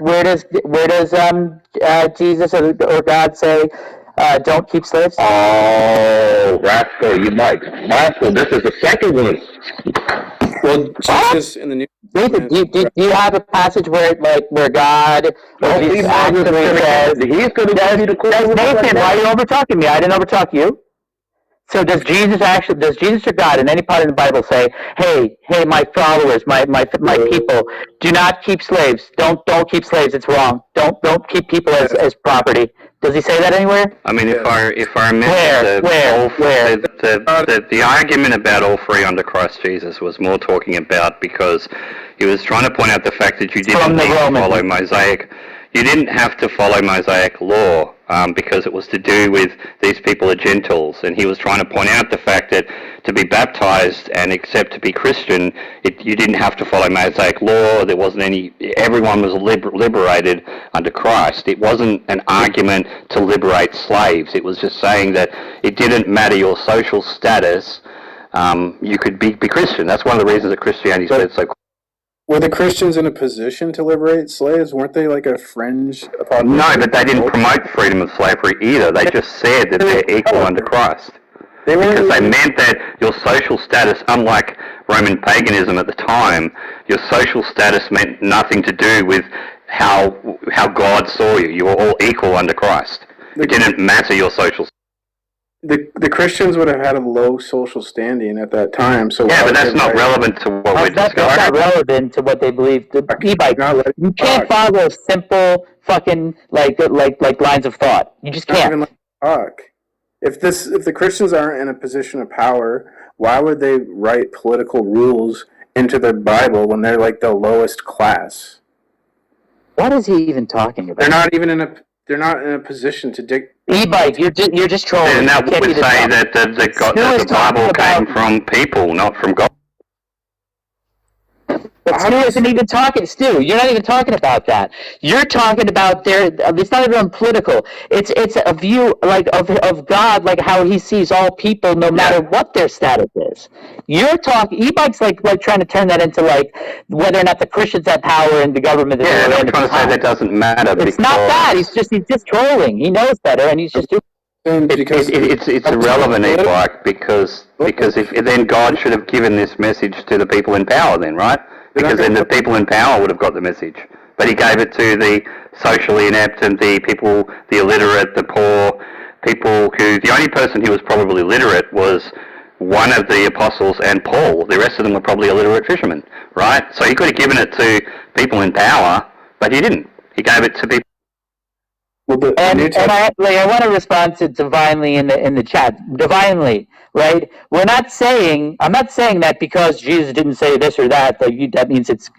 Jesus or God say don't keep slaves? Oh, Rascal, you might. Rascal, this is the second one. Well, Jesus in the New Nathan, do you have a passage where God or Jesus actually says, he's going to give you the clue. Nathan, why are you over-talking me? I didn't over-talk you. So does Jesus or God in any part of the Bible say, hey, my followers, my people, do not keep slaves. Don't keep slaves. It's wrong. Don't keep people as property. Does he say that anywhere? I mean, if I remember the argument about all free under Christ Jesus was more talking about because he was trying to point out the fact that you didn't need to follow Mosaic. You didn't have to follow Mosaic law because it was to do with these people are Gentiles, and he was trying to point out the fact that to be baptized and accept to be Christian, you didn't have to follow Mosaic law. There wasn't any. Everyone was liberated under Christ. It wasn't an argument to liberate slaves. It was just saying that it didn't matter your social status. You could be Christian. That's one of the reasons that Christianity spread so. Were the Christians in a position to liberate slaves? Weren't they like a fringe? No, but they didn't promote freedom of slavery either. They just said that they're equal under Christ. Because they meant that your social status, unlike Roman paganism at the time, your social status meant nothing to do with how God saw you. You were all equal under Christ. It didn't matter your social status. The Christians would have had a low social standing at that time. So yeah, but that's not relevant to what we're discussing. That's not relevant to what they believe. You can't follow simple fucking like lines of thought. You just can't. Even talk. If the Christians aren't in a position of power, why would they write political rules into the Bible when they're like the lowest class? What is he even talking about? They're not in a position to dictate. E-bike, you're just trolling. And that would say that the Bible came from people, not from God. But Stu isn't even talking. Stu, you're not even talking about that. You're talking about it's not even political. It's a view like of God, like how he sees all people, no matter what their status is. You're talking. E-bike's like trying to turn that into like whether or not the Christians have power in the government. Yeah, I'm trying to say that doesn't matter. It's not that. He's just trolling. He knows better, and he's just doing. It's irrelevant, E-bike, because if then God should have given this message to the people in power, then, right? Because then the people in power would have got the message. But he gave it to the socially inept and the people, the illiterate, the poor, people who, the only person who was probably literate was one of the apostles and Paul. The rest of them were probably illiterate fishermen, right? So he could have given it to people in power, but he didn't. He gave it to people. And I want to respond to Divinely in the chat. Divinely, right? I'm not saying that because Jesus didn't say this or that that means it's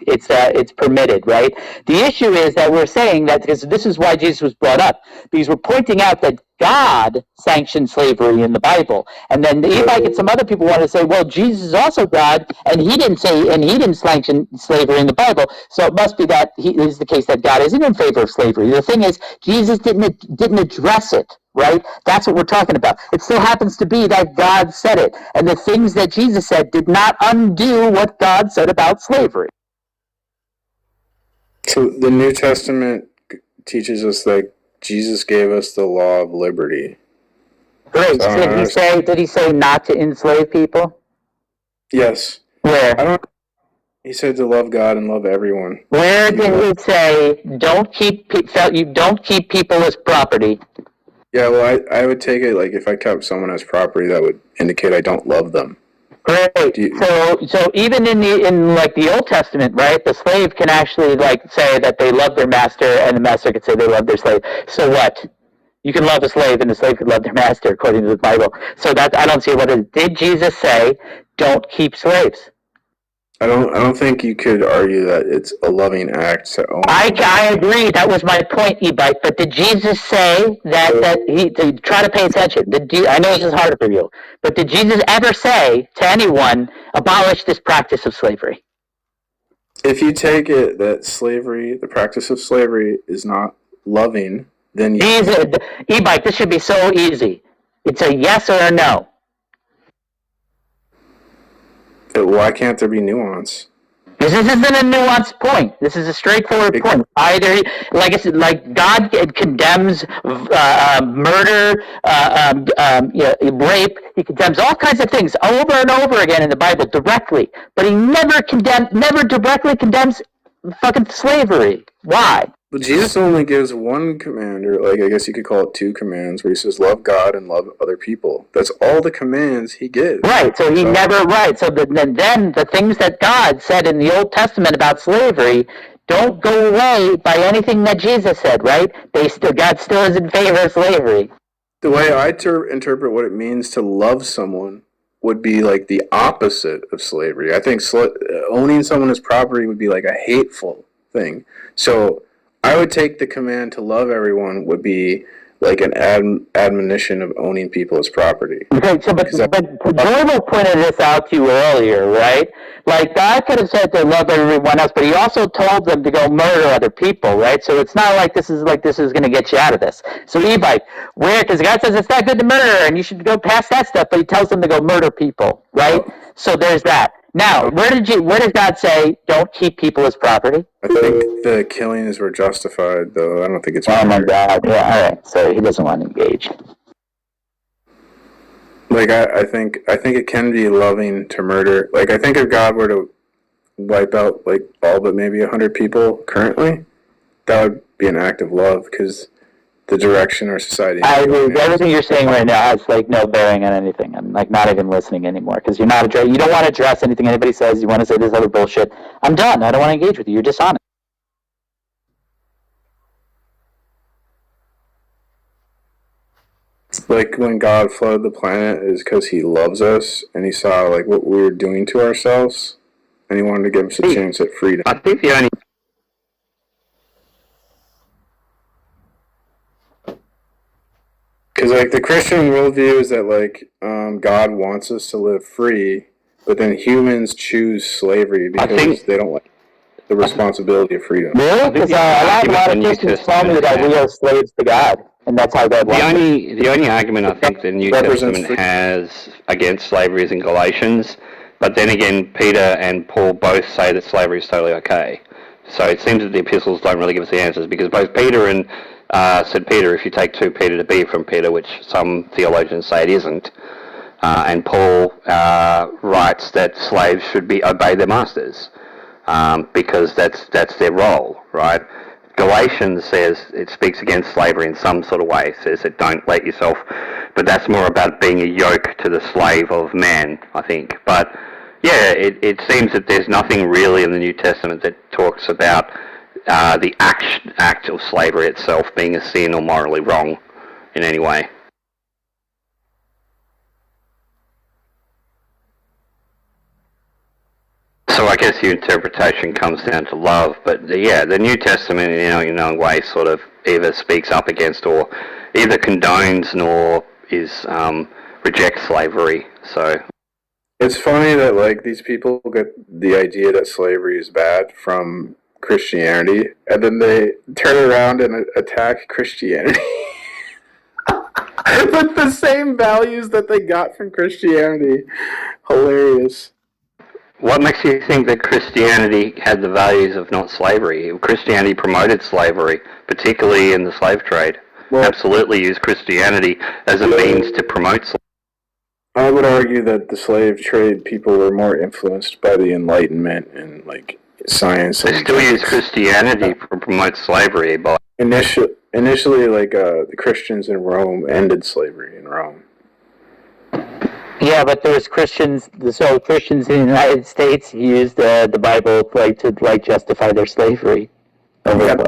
permitted, right? The issue is that we're saying that because this is why Jesus was brought up, because we're pointing out that God sanctioned slavery in the Bible, and then if I get some other people want to say, well, Jesus is also God, and he didn't sanction slavery in the Bible, so it must be that it is the case that God isn't in favor of slavery. The thing is, Jesus didn't address it, right? That's what we're talking about. It still happens to be that God said it, and the things that Jesus said did not undo what God said about slavery. So the New Testament teaches us that Jesus gave us the law of liberty. Great. Did he say not to enslave people? Yes. Where? He said to love God and love everyone. Where did he say don't keep people as property? Yeah, well, I would take it like if I kept someone as property, that would indicate I don't love them. Great. So even in the Old Testament, right, the slave can actually say that they love their master, and the master can say they love their slave. So what? You can love a slave, and the slave can love their master, according to the Bible. So that I don't see what it is. Did Jesus say, "Don't keep slaves"? I don't think you could argue that it's a loving act to own. I agree. That was my point, E-Bike. But did Jesus say to try to pay attention? I know this is harder for you, but did Jesus ever say to anyone, abolish this practice of slavery? If you take it that slavery, the practice of slavery, is not loving, then you... Easy. E-bike, this should be so easy. It's a yes or a no. Why can't there be nuance? This isn't a nuanced point. This is a straightforward point. Either, like I said, like God condemns murder, rape. He condemns all kinds of things over and over again in the Bible directly, but he never directly condemns fucking slavery. Why? But Jesus only gives one command, or like I guess you could call it two commands, where he says, "Love God and love other people." That's all the commands he gives. Right. So he never. Right. So then the things that God said in the Old Testament about slavery don't go away by anything that Jesus said. Right. God still is in favor of slavery. The way I interpret what it means to love someone would be like the opposite of slavery. I think owning someone as property would be like a hateful thing. So I would take the command to love everyone would be like an admonition of owning people as property. Okay, so but Joel pointed this out to you earlier, right? Like God could have said to love everyone else, but he also told them to go murder other people, right? So it's not like this is going to get you out of this. So e-bike, where, because God says it's not good to murder and you should go past that stuff, but he tells them to go murder people, right? So there's that. Now, where does God say don't keep people as property? I think the killings were justified, though. I don't think it's... Oh my God! Yeah, all right. So he doesn't want to engage. Like I think it can be loving to murder. Like I think if God were to wipe out like all but maybe 100 people currently, that would be an act of love because the direction our society. I agree. Everything you're saying right now has like no bearing on anything. I'm like not even listening anymore because you don't want to address anything anybody says. You want to say this other bullshit. I'm done. I don't want to engage with you. You're dishonest. Like when God flooded the planet is because he loves us and he saw like what we were doing to ourselves and he wanted to give us a chance at freedom. I think the only... Because like the Christian worldview is that like God wants us to live free, but then humans choose slavery because they don't like the responsibility of freedom. Really? Because a lot of Christians tell me that we are slaves to God, and that's how God wants it. The only argument I think the New Testament has against slavery is in Galatians, but then again, Peter and Paul both say that slavery is totally okay. So it seems that the epistles don't really give us the answers, because both Peter and St. Peter, if you take 2 Peter to be from Peter, which some theologians say it isn't, and Paul writes that slaves should obey their masters, because that's their role, right? Galatians says it speaks against slavery in some sort of way, says that don't let yourself, but that's more about being a yoke to the slave of man, I think. But yeah, it seems that there's nothing really in the New Testament that talks about the act of slavery itself being a sin or morally wrong in any way. So I guess your interpretation comes down to love, but yeah, the New Testament, in a way, sort of either speaks up against or either condones nor rejects slavery. So it's funny that like these people get the idea that slavery is bad from Christianity, and then they turn around and attack Christianity with the same values that they got from Christianity. Hilarious. What makes you think that Christianity had the values of not slavery? Christianity promoted slavery, particularly in the slave trade. Well, absolutely used Christianity as a means to promote slavery. I would argue that the slave trade people were more influenced by the Enlightenment and like science. They still use Christianity to promote slavery, but initially, like the Christians in Rome ended slavery in Rome. Yeah, but there's Christians. So Christians in the United States used the Bible to justify their slavery. They had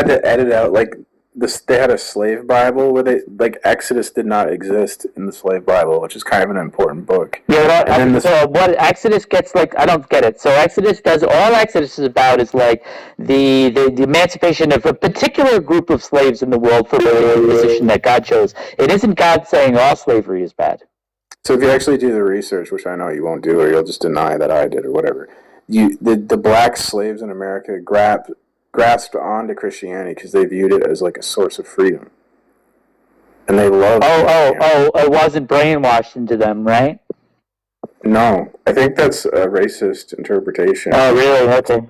to edit out like this. They had a slave Bible where they like Exodus did not exist in the slave Bible, which is kind of an important book. Yeah, so what Exodus gets I don't get it. So Exodus does all Exodus is about is like the emancipation of a particular group of slaves in the world for the position that God chose. It isn't God saying all slavery is bad. So if you actually do the research, which I know you won't do, or you'll just deny that I did, or whatever, the black slaves in America grabbed grasped onto Christianity because they viewed it as like a source of freedom, and they loved. It wasn't brainwashed into them, right? No, I think that's a racist interpretation. Oh, really? Okay.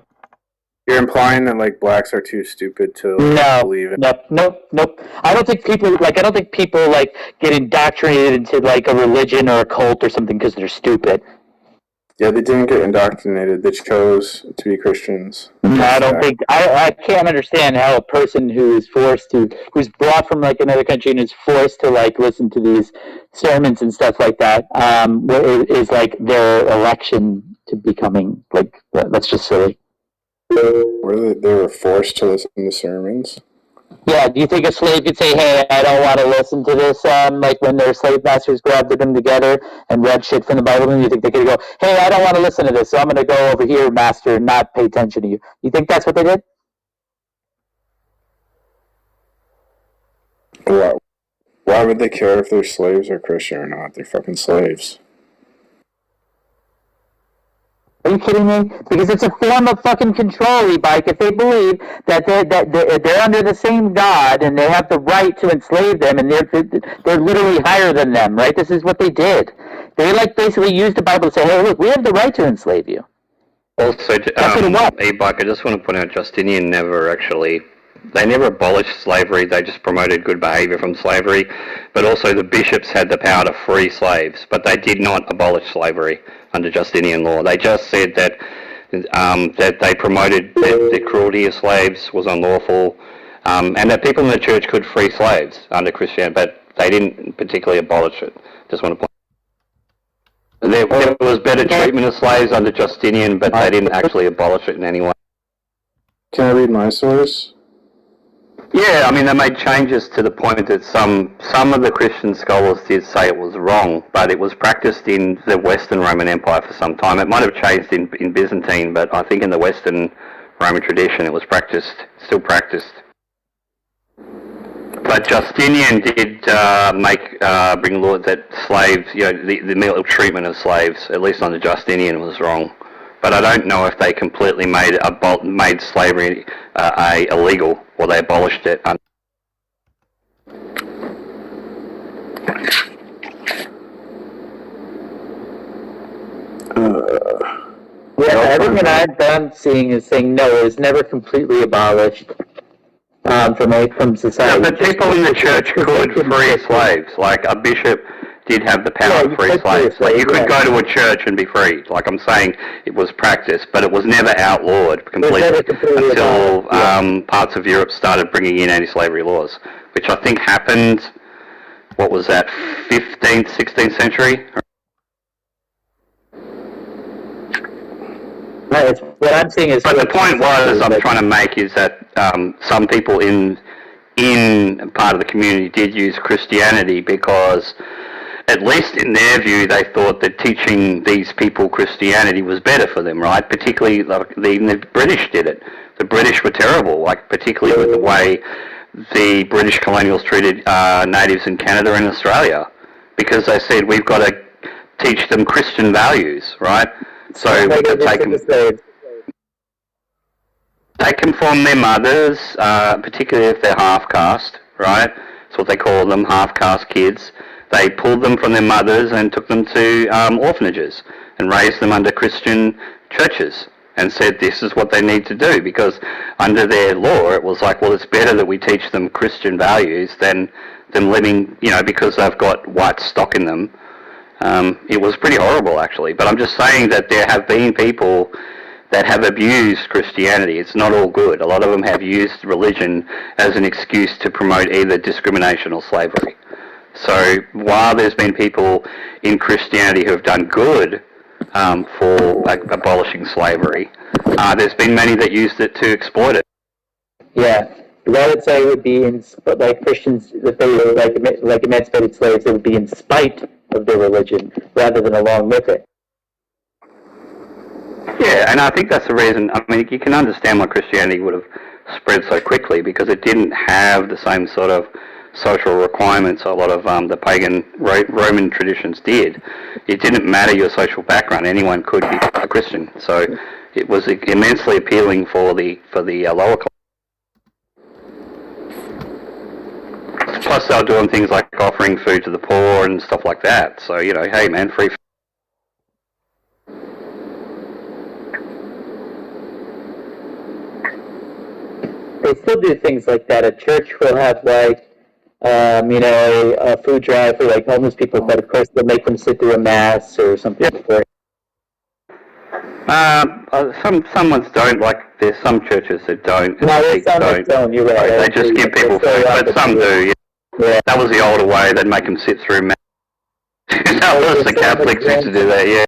You're implying that like blacks are too stupid to believe it. Nope. I don't think people get indoctrinated into like a religion or a cult or something because they're stupid. Yeah, they didn't get indoctrinated. They chose to be Christians. No, I don't think. I can't understand how a person who's brought from like another country and is forced to like listen to these sermons and stuff like that is like their election to becoming like that's just silly. They were forced to listen to sermons? Yeah, do you think a slave could say, hey, I don't want to listen to this, like when their slave masters grabbed them together and read shit from the Bible, and you think they could go, hey, I don't want to listen to this, so I'm going to go over here, master, and not pay attention to you. You think that's what they did? Why would they care if they're slaves or Christian or not? They're fucking slaves. Are you kidding me? Because it's a form of fucking control, E-Bike. If they believe that they're under the same God and they have the right to enslave them and they're literally higher than them, right? This is what they did. They like basically used the Bible to say, hey, look, we have the right to enslave you. Also, E-Bike, I just want to point out Justinian they never abolished slavery, they just promoted good behavior from slavery, but also the bishops had the power to free slaves, but they did not abolish slavery under Justinian law. They just said that they promoted that the cruelty of slaves was unlawful, and that people in the church could free slaves under Christianity, but they didn't particularly abolish it. Just want to point out. There was better treatment of slaves under Justinian, but they didn't actually abolish it in any way. Can I read my source? Yeah, I mean, they made changes to the point that some of the Christian scholars did say it was wrong, but it was practiced in the Western Roman Empire for some time. It might have changed in Byzantine, but I think in the Western Roman tradition it was still practiced. But Justinian did bring law that slaves, the meal treatment of slaves, at least under Justinian, was wrong. But I don't know if they completely made slavery illegal, or they abolished it. Everything I'm seeing is saying no, it was never completely abolished from society. Yeah, but people in the church could free slaves. Like a bishop did have the power to free slaves. Like you could go to a church and be freed. Like I'm saying, it was practiced, but it was never outlawed completely until parts of Europe started bringing in anti-slavery laws, which I think happened. What was that? 15th, 16th century. Right, what I'm saying is. But the point I'm trying to make is that some people in part of the community did use Christianity because, at least in their view, they thought that teaching these people Christianity was better for them, right? Particularly, the British did it. The British were terrible, particularly with the way the British colonials treated natives in Canada and Australia, because they said we've got to teach them Christian values, right? So we could take them from their mothers, particularly if they're half-caste, right? That's what they call them, half-caste kids. They pulled them from their mothers and took them to orphanages and raised them under Christian churches and said this is what they need to do, because under their law it was like, well, it's better that we teach them Christian values than them living, because they've got white stock in them. It was pretty horrible, actually. But I'm just saying that there have been people that have abused Christianity. It's not all good. A lot of them have used religion as an excuse to promote either discrimination or slavery. So while there's been people in Christianity who have done good for abolishing slavery, there's been many that used it to exploit it. Yeah, I would say it would be like Christians, if they were like emancipated slaves, it would be in spite of their religion rather than along with it. Yeah, and I think that's the reason. I mean, you can understand why Christianity would have spread so quickly, because it didn't have the same sort of social requirements a lot of the pagan Roman traditions did. It didn't matter your social background; anyone could be a Christian. So it was immensely appealing for the lower class. plus they're doing things like offering food to the poor and stuff like that. So, you know, hey man, free food. They still do things like that. A church will have like, you know, a food drive for like homeless people, but of course they'll make them sit through a mass or something before. Some ones don't, like there's some churches that don't. No, there's some that don't, you're right. They just give people food, but some do, yeah. That was the older way, they'd make them sit through mass. That was the Catholics used to do that, yeah.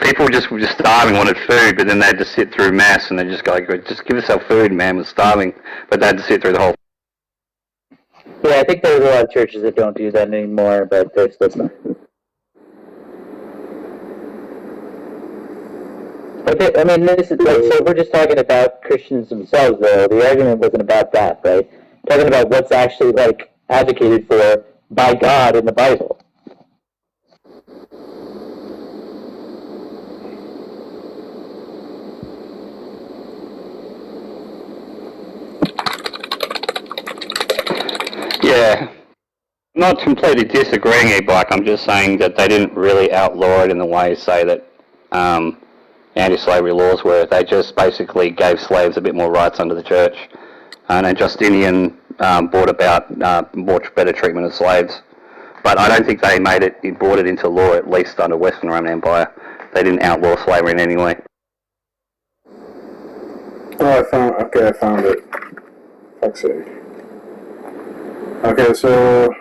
People just were just starving, wanted food, but then they'd just sit through mass and they'd just go, like, just give us our food, man, we're starving. But they'd just sit through the whole. Yeah, I think there's a lot of churches that don't do that anymore, but there's still some. Okay, I mean, this is like, so we're just talking about Christians themselves, though. The argument wasn't about that, right? Talking about what's actually, like, advocated for by God in the Bible. Yeah. Not completely disagreeing, E-Bike. I'm just saying that they didn't really outlaw it in the way, say, that anti-slavery laws were. They just basically gave slaves a bit more rights under the church. And then Justinian brought about much better treatment of slaves. But I don't think they brought it into law, at least under Western Roman Empire. They didn't outlaw slavery in any way. Oh, I found it. Fuck's sake. Okay, so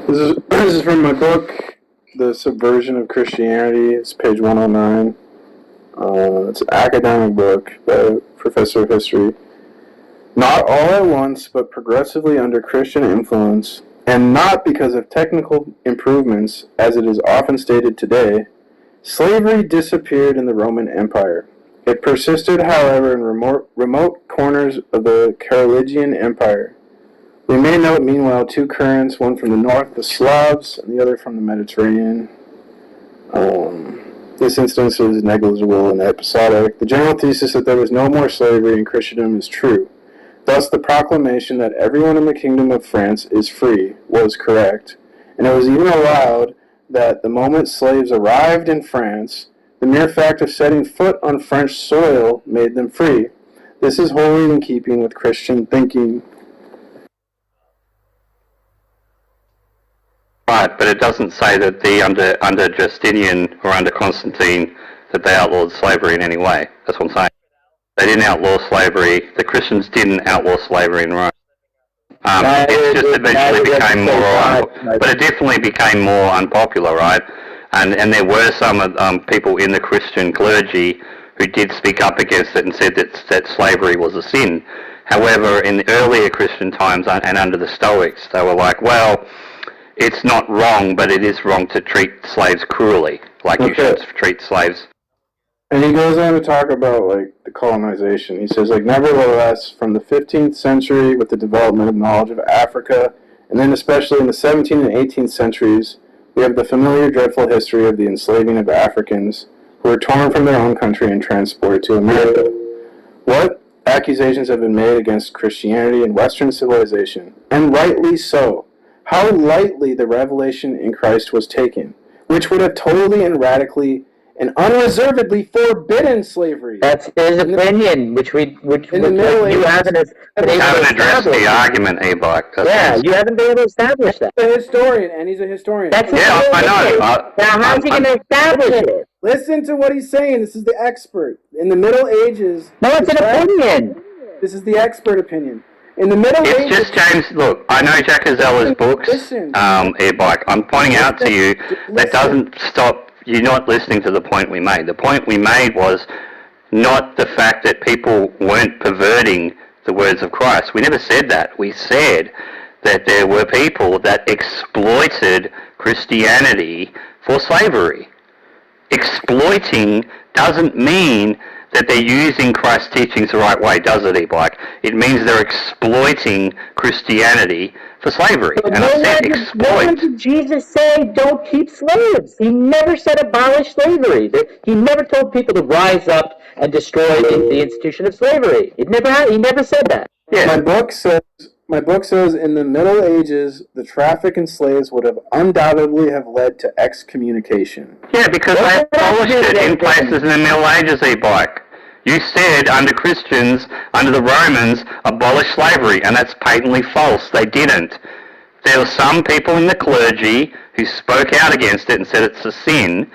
this is from my book, The Subversion of Christianity. It's page 109. It's an academic book by a professor of history. Not all at once, but progressively under Christian influence, and not because of technical improvements, as it is often stated today, slavery disappeared in the Roman Empire. It persisted, however, in remote corners of the Carolingian Empire. We may note, meanwhile, two currents, one from the north, the Slavs, and the other from the Mediterranean. This instance is negligible and episodic. The general thesis that there was no more slavery in Christendom is true. Thus, the proclamation that everyone in the Kingdom of France is free was correct, and it was even allowed that the moment slaves arrived in France, the mere fact of setting foot on French soil made them free. This is wholly in keeping with Christian thinking. Right, but it doesn't say that under Justinian or under Constantine that they outlawed slavery in any way. That's what I'm saying. They didn't outlaw slavery. The Christians didn't outlaw slavery in Rome. It just eventually became more, but it definitely became more unpopular, right? And there were some people in the Christian clergy who did speak up against it and said that slavery was a sin. However, in the earlier Christian times and under the Stoics, they were like, well, it's not wrong, but it is wrong to treat slaves cruelly, like you should treat slaves. And he goes on to talk about, like, the colonization. He says, like, nevertheless, from the 15th century, with the development of knowledge of Africa, and then especially in the 17th and 18th centuries, we have the familiar dreadful history of the enslaving of Africans who were torn from their own country and transported to America. What accusations have been made against Christianity and Western civilization, and rightly so. How lightly the revelation in Christ was taken, which would have totally and radically and unreservedly forbidden slavery. That's his opinion, which you haven't addressed the argument, E-Bike. Yeah, you haven't been able to establish that. He's a historian, and he's a historian. That's I know. Now, how's he going to establish it? Listen to what he's saying. This is the expert. In the Middle Ages... No, it's an opinion. This is the expert opinion. In the Middle Ages... It's just, James, look, I know Jack Azzella's books, E-Bike. I'm pointing out to you that doesn't stop you not listening to the point we made. The point we made was not the fact that people weren't perverting the words of Christ. We never said that. We said that there were people that exploited Christianity for slavery. Exploiting doesn't mean that they're using Christ's teachings the right way, does it, E-Bike? It means they're exploiting Christianity for slavery. But and I said exploit. When did Jesus say don't keep slaves? He never said abolish slavery. He never told people to rise up and destroy the institution of slavery. He never said that. Yeah. My book says in the Middle Ages, the traffic in slaves would have undoubtedly have led to excommunication. Yeah, because they abolished it in places in the Middle Ages, e-bike. You said under Christians, under the Romans, abolish slavery, and that's patently false. They didn't. There were some people in the clergy who spoke out against it and said it's a sin,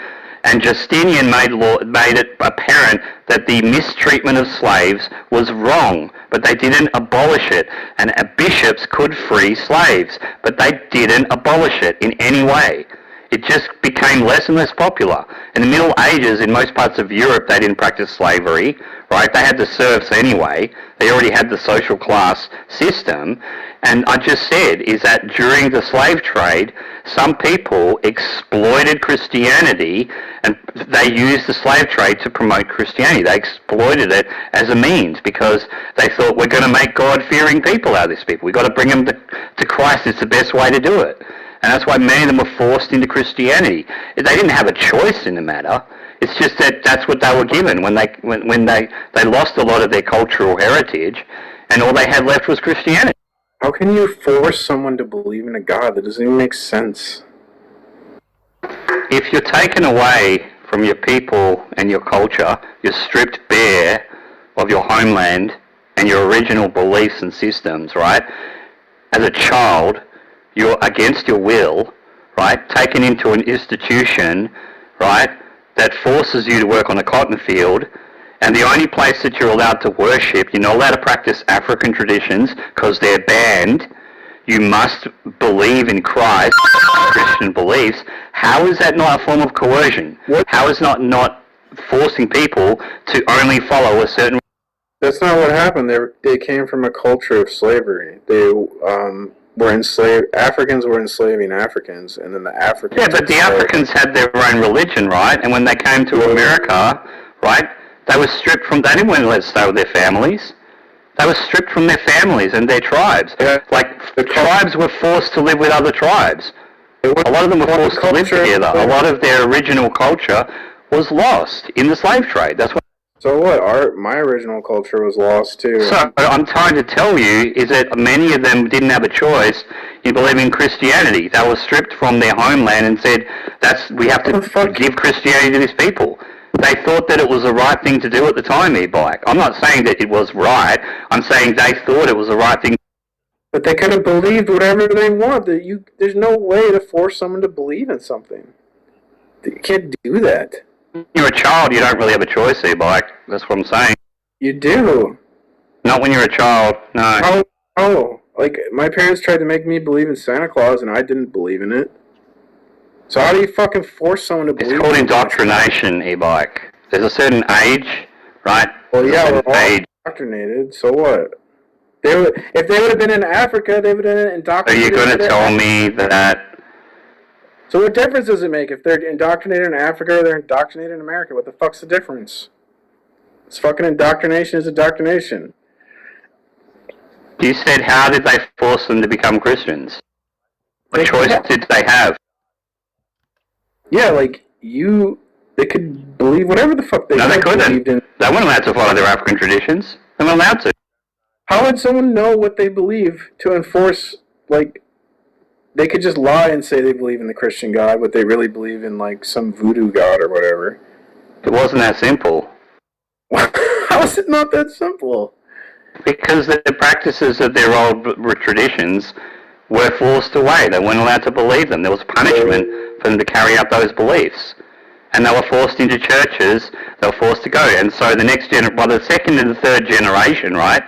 and Justinian made it apparent that the mistreatment of slaves was wrong, but they didn't abolish it. And bishops could free slaves, but they didn't abolish it in any way. It just became less and less popular. In the Middle Ages, in most parts of Europe, they didn't practice slavery, right? They had the serfs anyway. They already had the social class system. And I just said is that during the slave trade, some people exploited Christianity, and they used the slave trade to promote Christianity. They exploited it as a means because they thought, we're going to make God-fearing people out of these people. We've got to bring them to Christ. It's the best way to do it. And that's why many of them were forced into Christianity. They didn't have a choice in the matter. It's just that that's what they were given when they lost a lot of their cultural heritage, and all they had left was Christianity. How can you force someone to believe in a God? That doesn't even make sense. If you're taken away from your people and your culture, you're stripped bare of your homeland and your original beliefs and systems, right? As a child, you're against your will, right, taken into an institution, right, that forces you to work on a cotton field, and the only place that you're allowed to worship, you're not allowed to practice African traditions because they're banned. You must believe in Christ, Christian beliefs. How is that not a form of coercion? How is not forcing people to only follow a certain... That's not what happened. They came from a culture of slavery. They were enslaved. Africans were enslaving Africans, and then the Africans... Yeah, but the Africans had their own religion, right? And when they came to America, right, they were stripped from... They didn't want to let stay with their families. They were stripped from their families and their tribes. Yeah. Like, the tribes were forced to live with other tribes. A lot of them were forced to live together. A lot of their original culture was lost in the slave trade. That's what... So what? My original culture was lost too. So I'm trying to tell you is that many of them didn't have a choice in believing in Christianity. They were stripped from their homeland and said, we have to give Christianity to these people. They thought that it was the right thing to do at the time, e-bike. I'm not saying that it was right. I'm saying they thought it was the right thing. But they could have believed whatever they want. There's no way to force someone to believe in something. You can't do that. You're a child, you don't really have a choice, e-bike. That's what I'm saying. You do. Not when you're a child, no. Oh, like, my parents tried to make me believe in Santa Claus, and I didn't believe in it. So how do you fucking force someone to believe in it? It's called indoctrination, e-bike. There's a certain age, right? Well, yeah, we're all indoctrinated, so what? If they would have been in Africa, they would have been indoctrinated. Are you going to tell me that... So what difference does it make if they're indoctrinated in Africa or they're indoctrinated in America? What the fuck's the difference? It's fucking indoctrination is indoctrination. You said, how did they force them to become Christians? What choice did they have? Yeah, like, they could believe whatever the fuck they No, they believed in. couldn't. They weren't allowed to follow their African traditions. They weren't allowed to. How would someone know what they believe to enforce, like, they could just lie and say they believe in the Christian God, but they really believe in, like, some voodoo god or whatever. It wasn't that simple. How is it not that simple? Because the practices of their old traditions were forced away. They weren't allowed to believe them. There was punishment for them to carry out those beliefs. And they were forced into churches. They were forced to go. And so the next by the second and the third generation, right,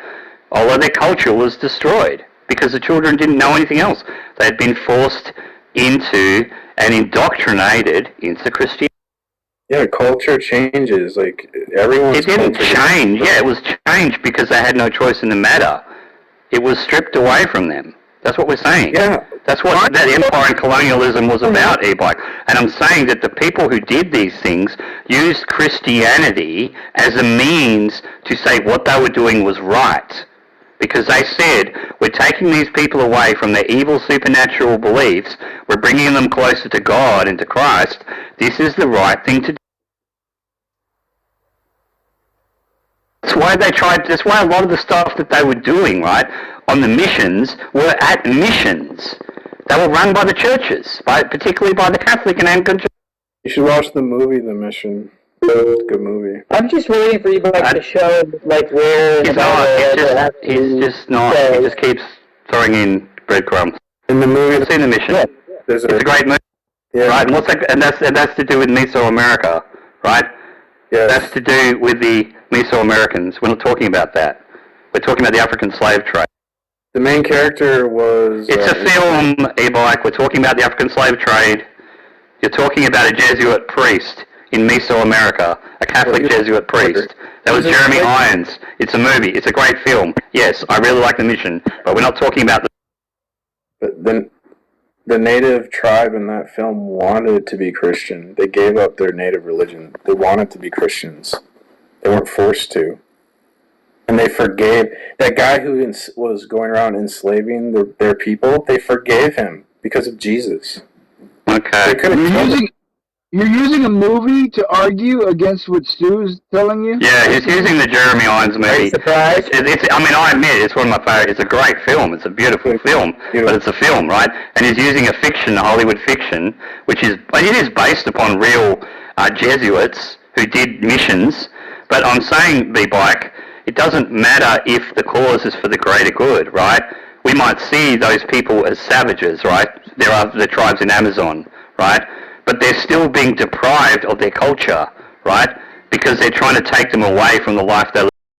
all of their culture was destroyed because the children didn't know anything else. They had been forced into and indoctrinated into Christianity. Yeah, culture changes. Like, everyone's... It didn't change. Yeah, it was changed because they had no choice in the matter. It was stripped away from them. That's what we're saying. Yeah. That's what that empire and colonialism was about, e-bike. And I'm saying that the people who did these things used Christianity as a means to say what they were doing was right. Because they said, we're taking these people away from their evil supernatural beliefs, we're bringing them closer to God and to Christ. This is the right thing to do. That's why that's why a lot of the stuff that they were doing, right, on the missions were at missions. They were run by the churches, particularly by the Catholic and Anglican Church. You should watch the movie The Mission. It's a good movie. I'm just waiting for you to show where. He's just not. He just keeps throwing in breadcrumbs. In the movie, I've seen The Mission. Yeah. It's a great movie, right? And what's that? And that's to do with Mesoamerica, right? Yeah. That's to do with the Mesoamericans. We're not talking about that. We're talking about the African slave trade. The main character was... It's a film, E-Bike. We're talking about the African slave trade. You're talking about a Jesuit priest in Mesoamerica, a Catholic Jesuit priest. That was Jeremy Irons. It's a movie. It's a great film. Yes, I really like The Mission, but we're not talking about the... But then the native tribe in that film wanted to be Christian. They gave up their native religion. They wanted to be Christians. They weren't forced to. And they forgave that guy who was going around enslaving their people. They forgave him because of Jesus. Okay. You're using a movie to argue against what Stu's telling you? Yeah, he's using the Jeremy Irons movie. Surprise! I admit, it's one of my favorite. It's a great film. It's a beautiful film, but it's a film, right? And he's using a fiction, a Hollywood fiction, it is based upon real Jesuits who did missions. But I'm saying, B-Bike, it doesn't matter if the cause is for the greater good, right? We might see those people as savages, right? There are the tribes in Amazon, right? But they're still being deprived of their culture, right? Because they're trying to take them away from the life they live.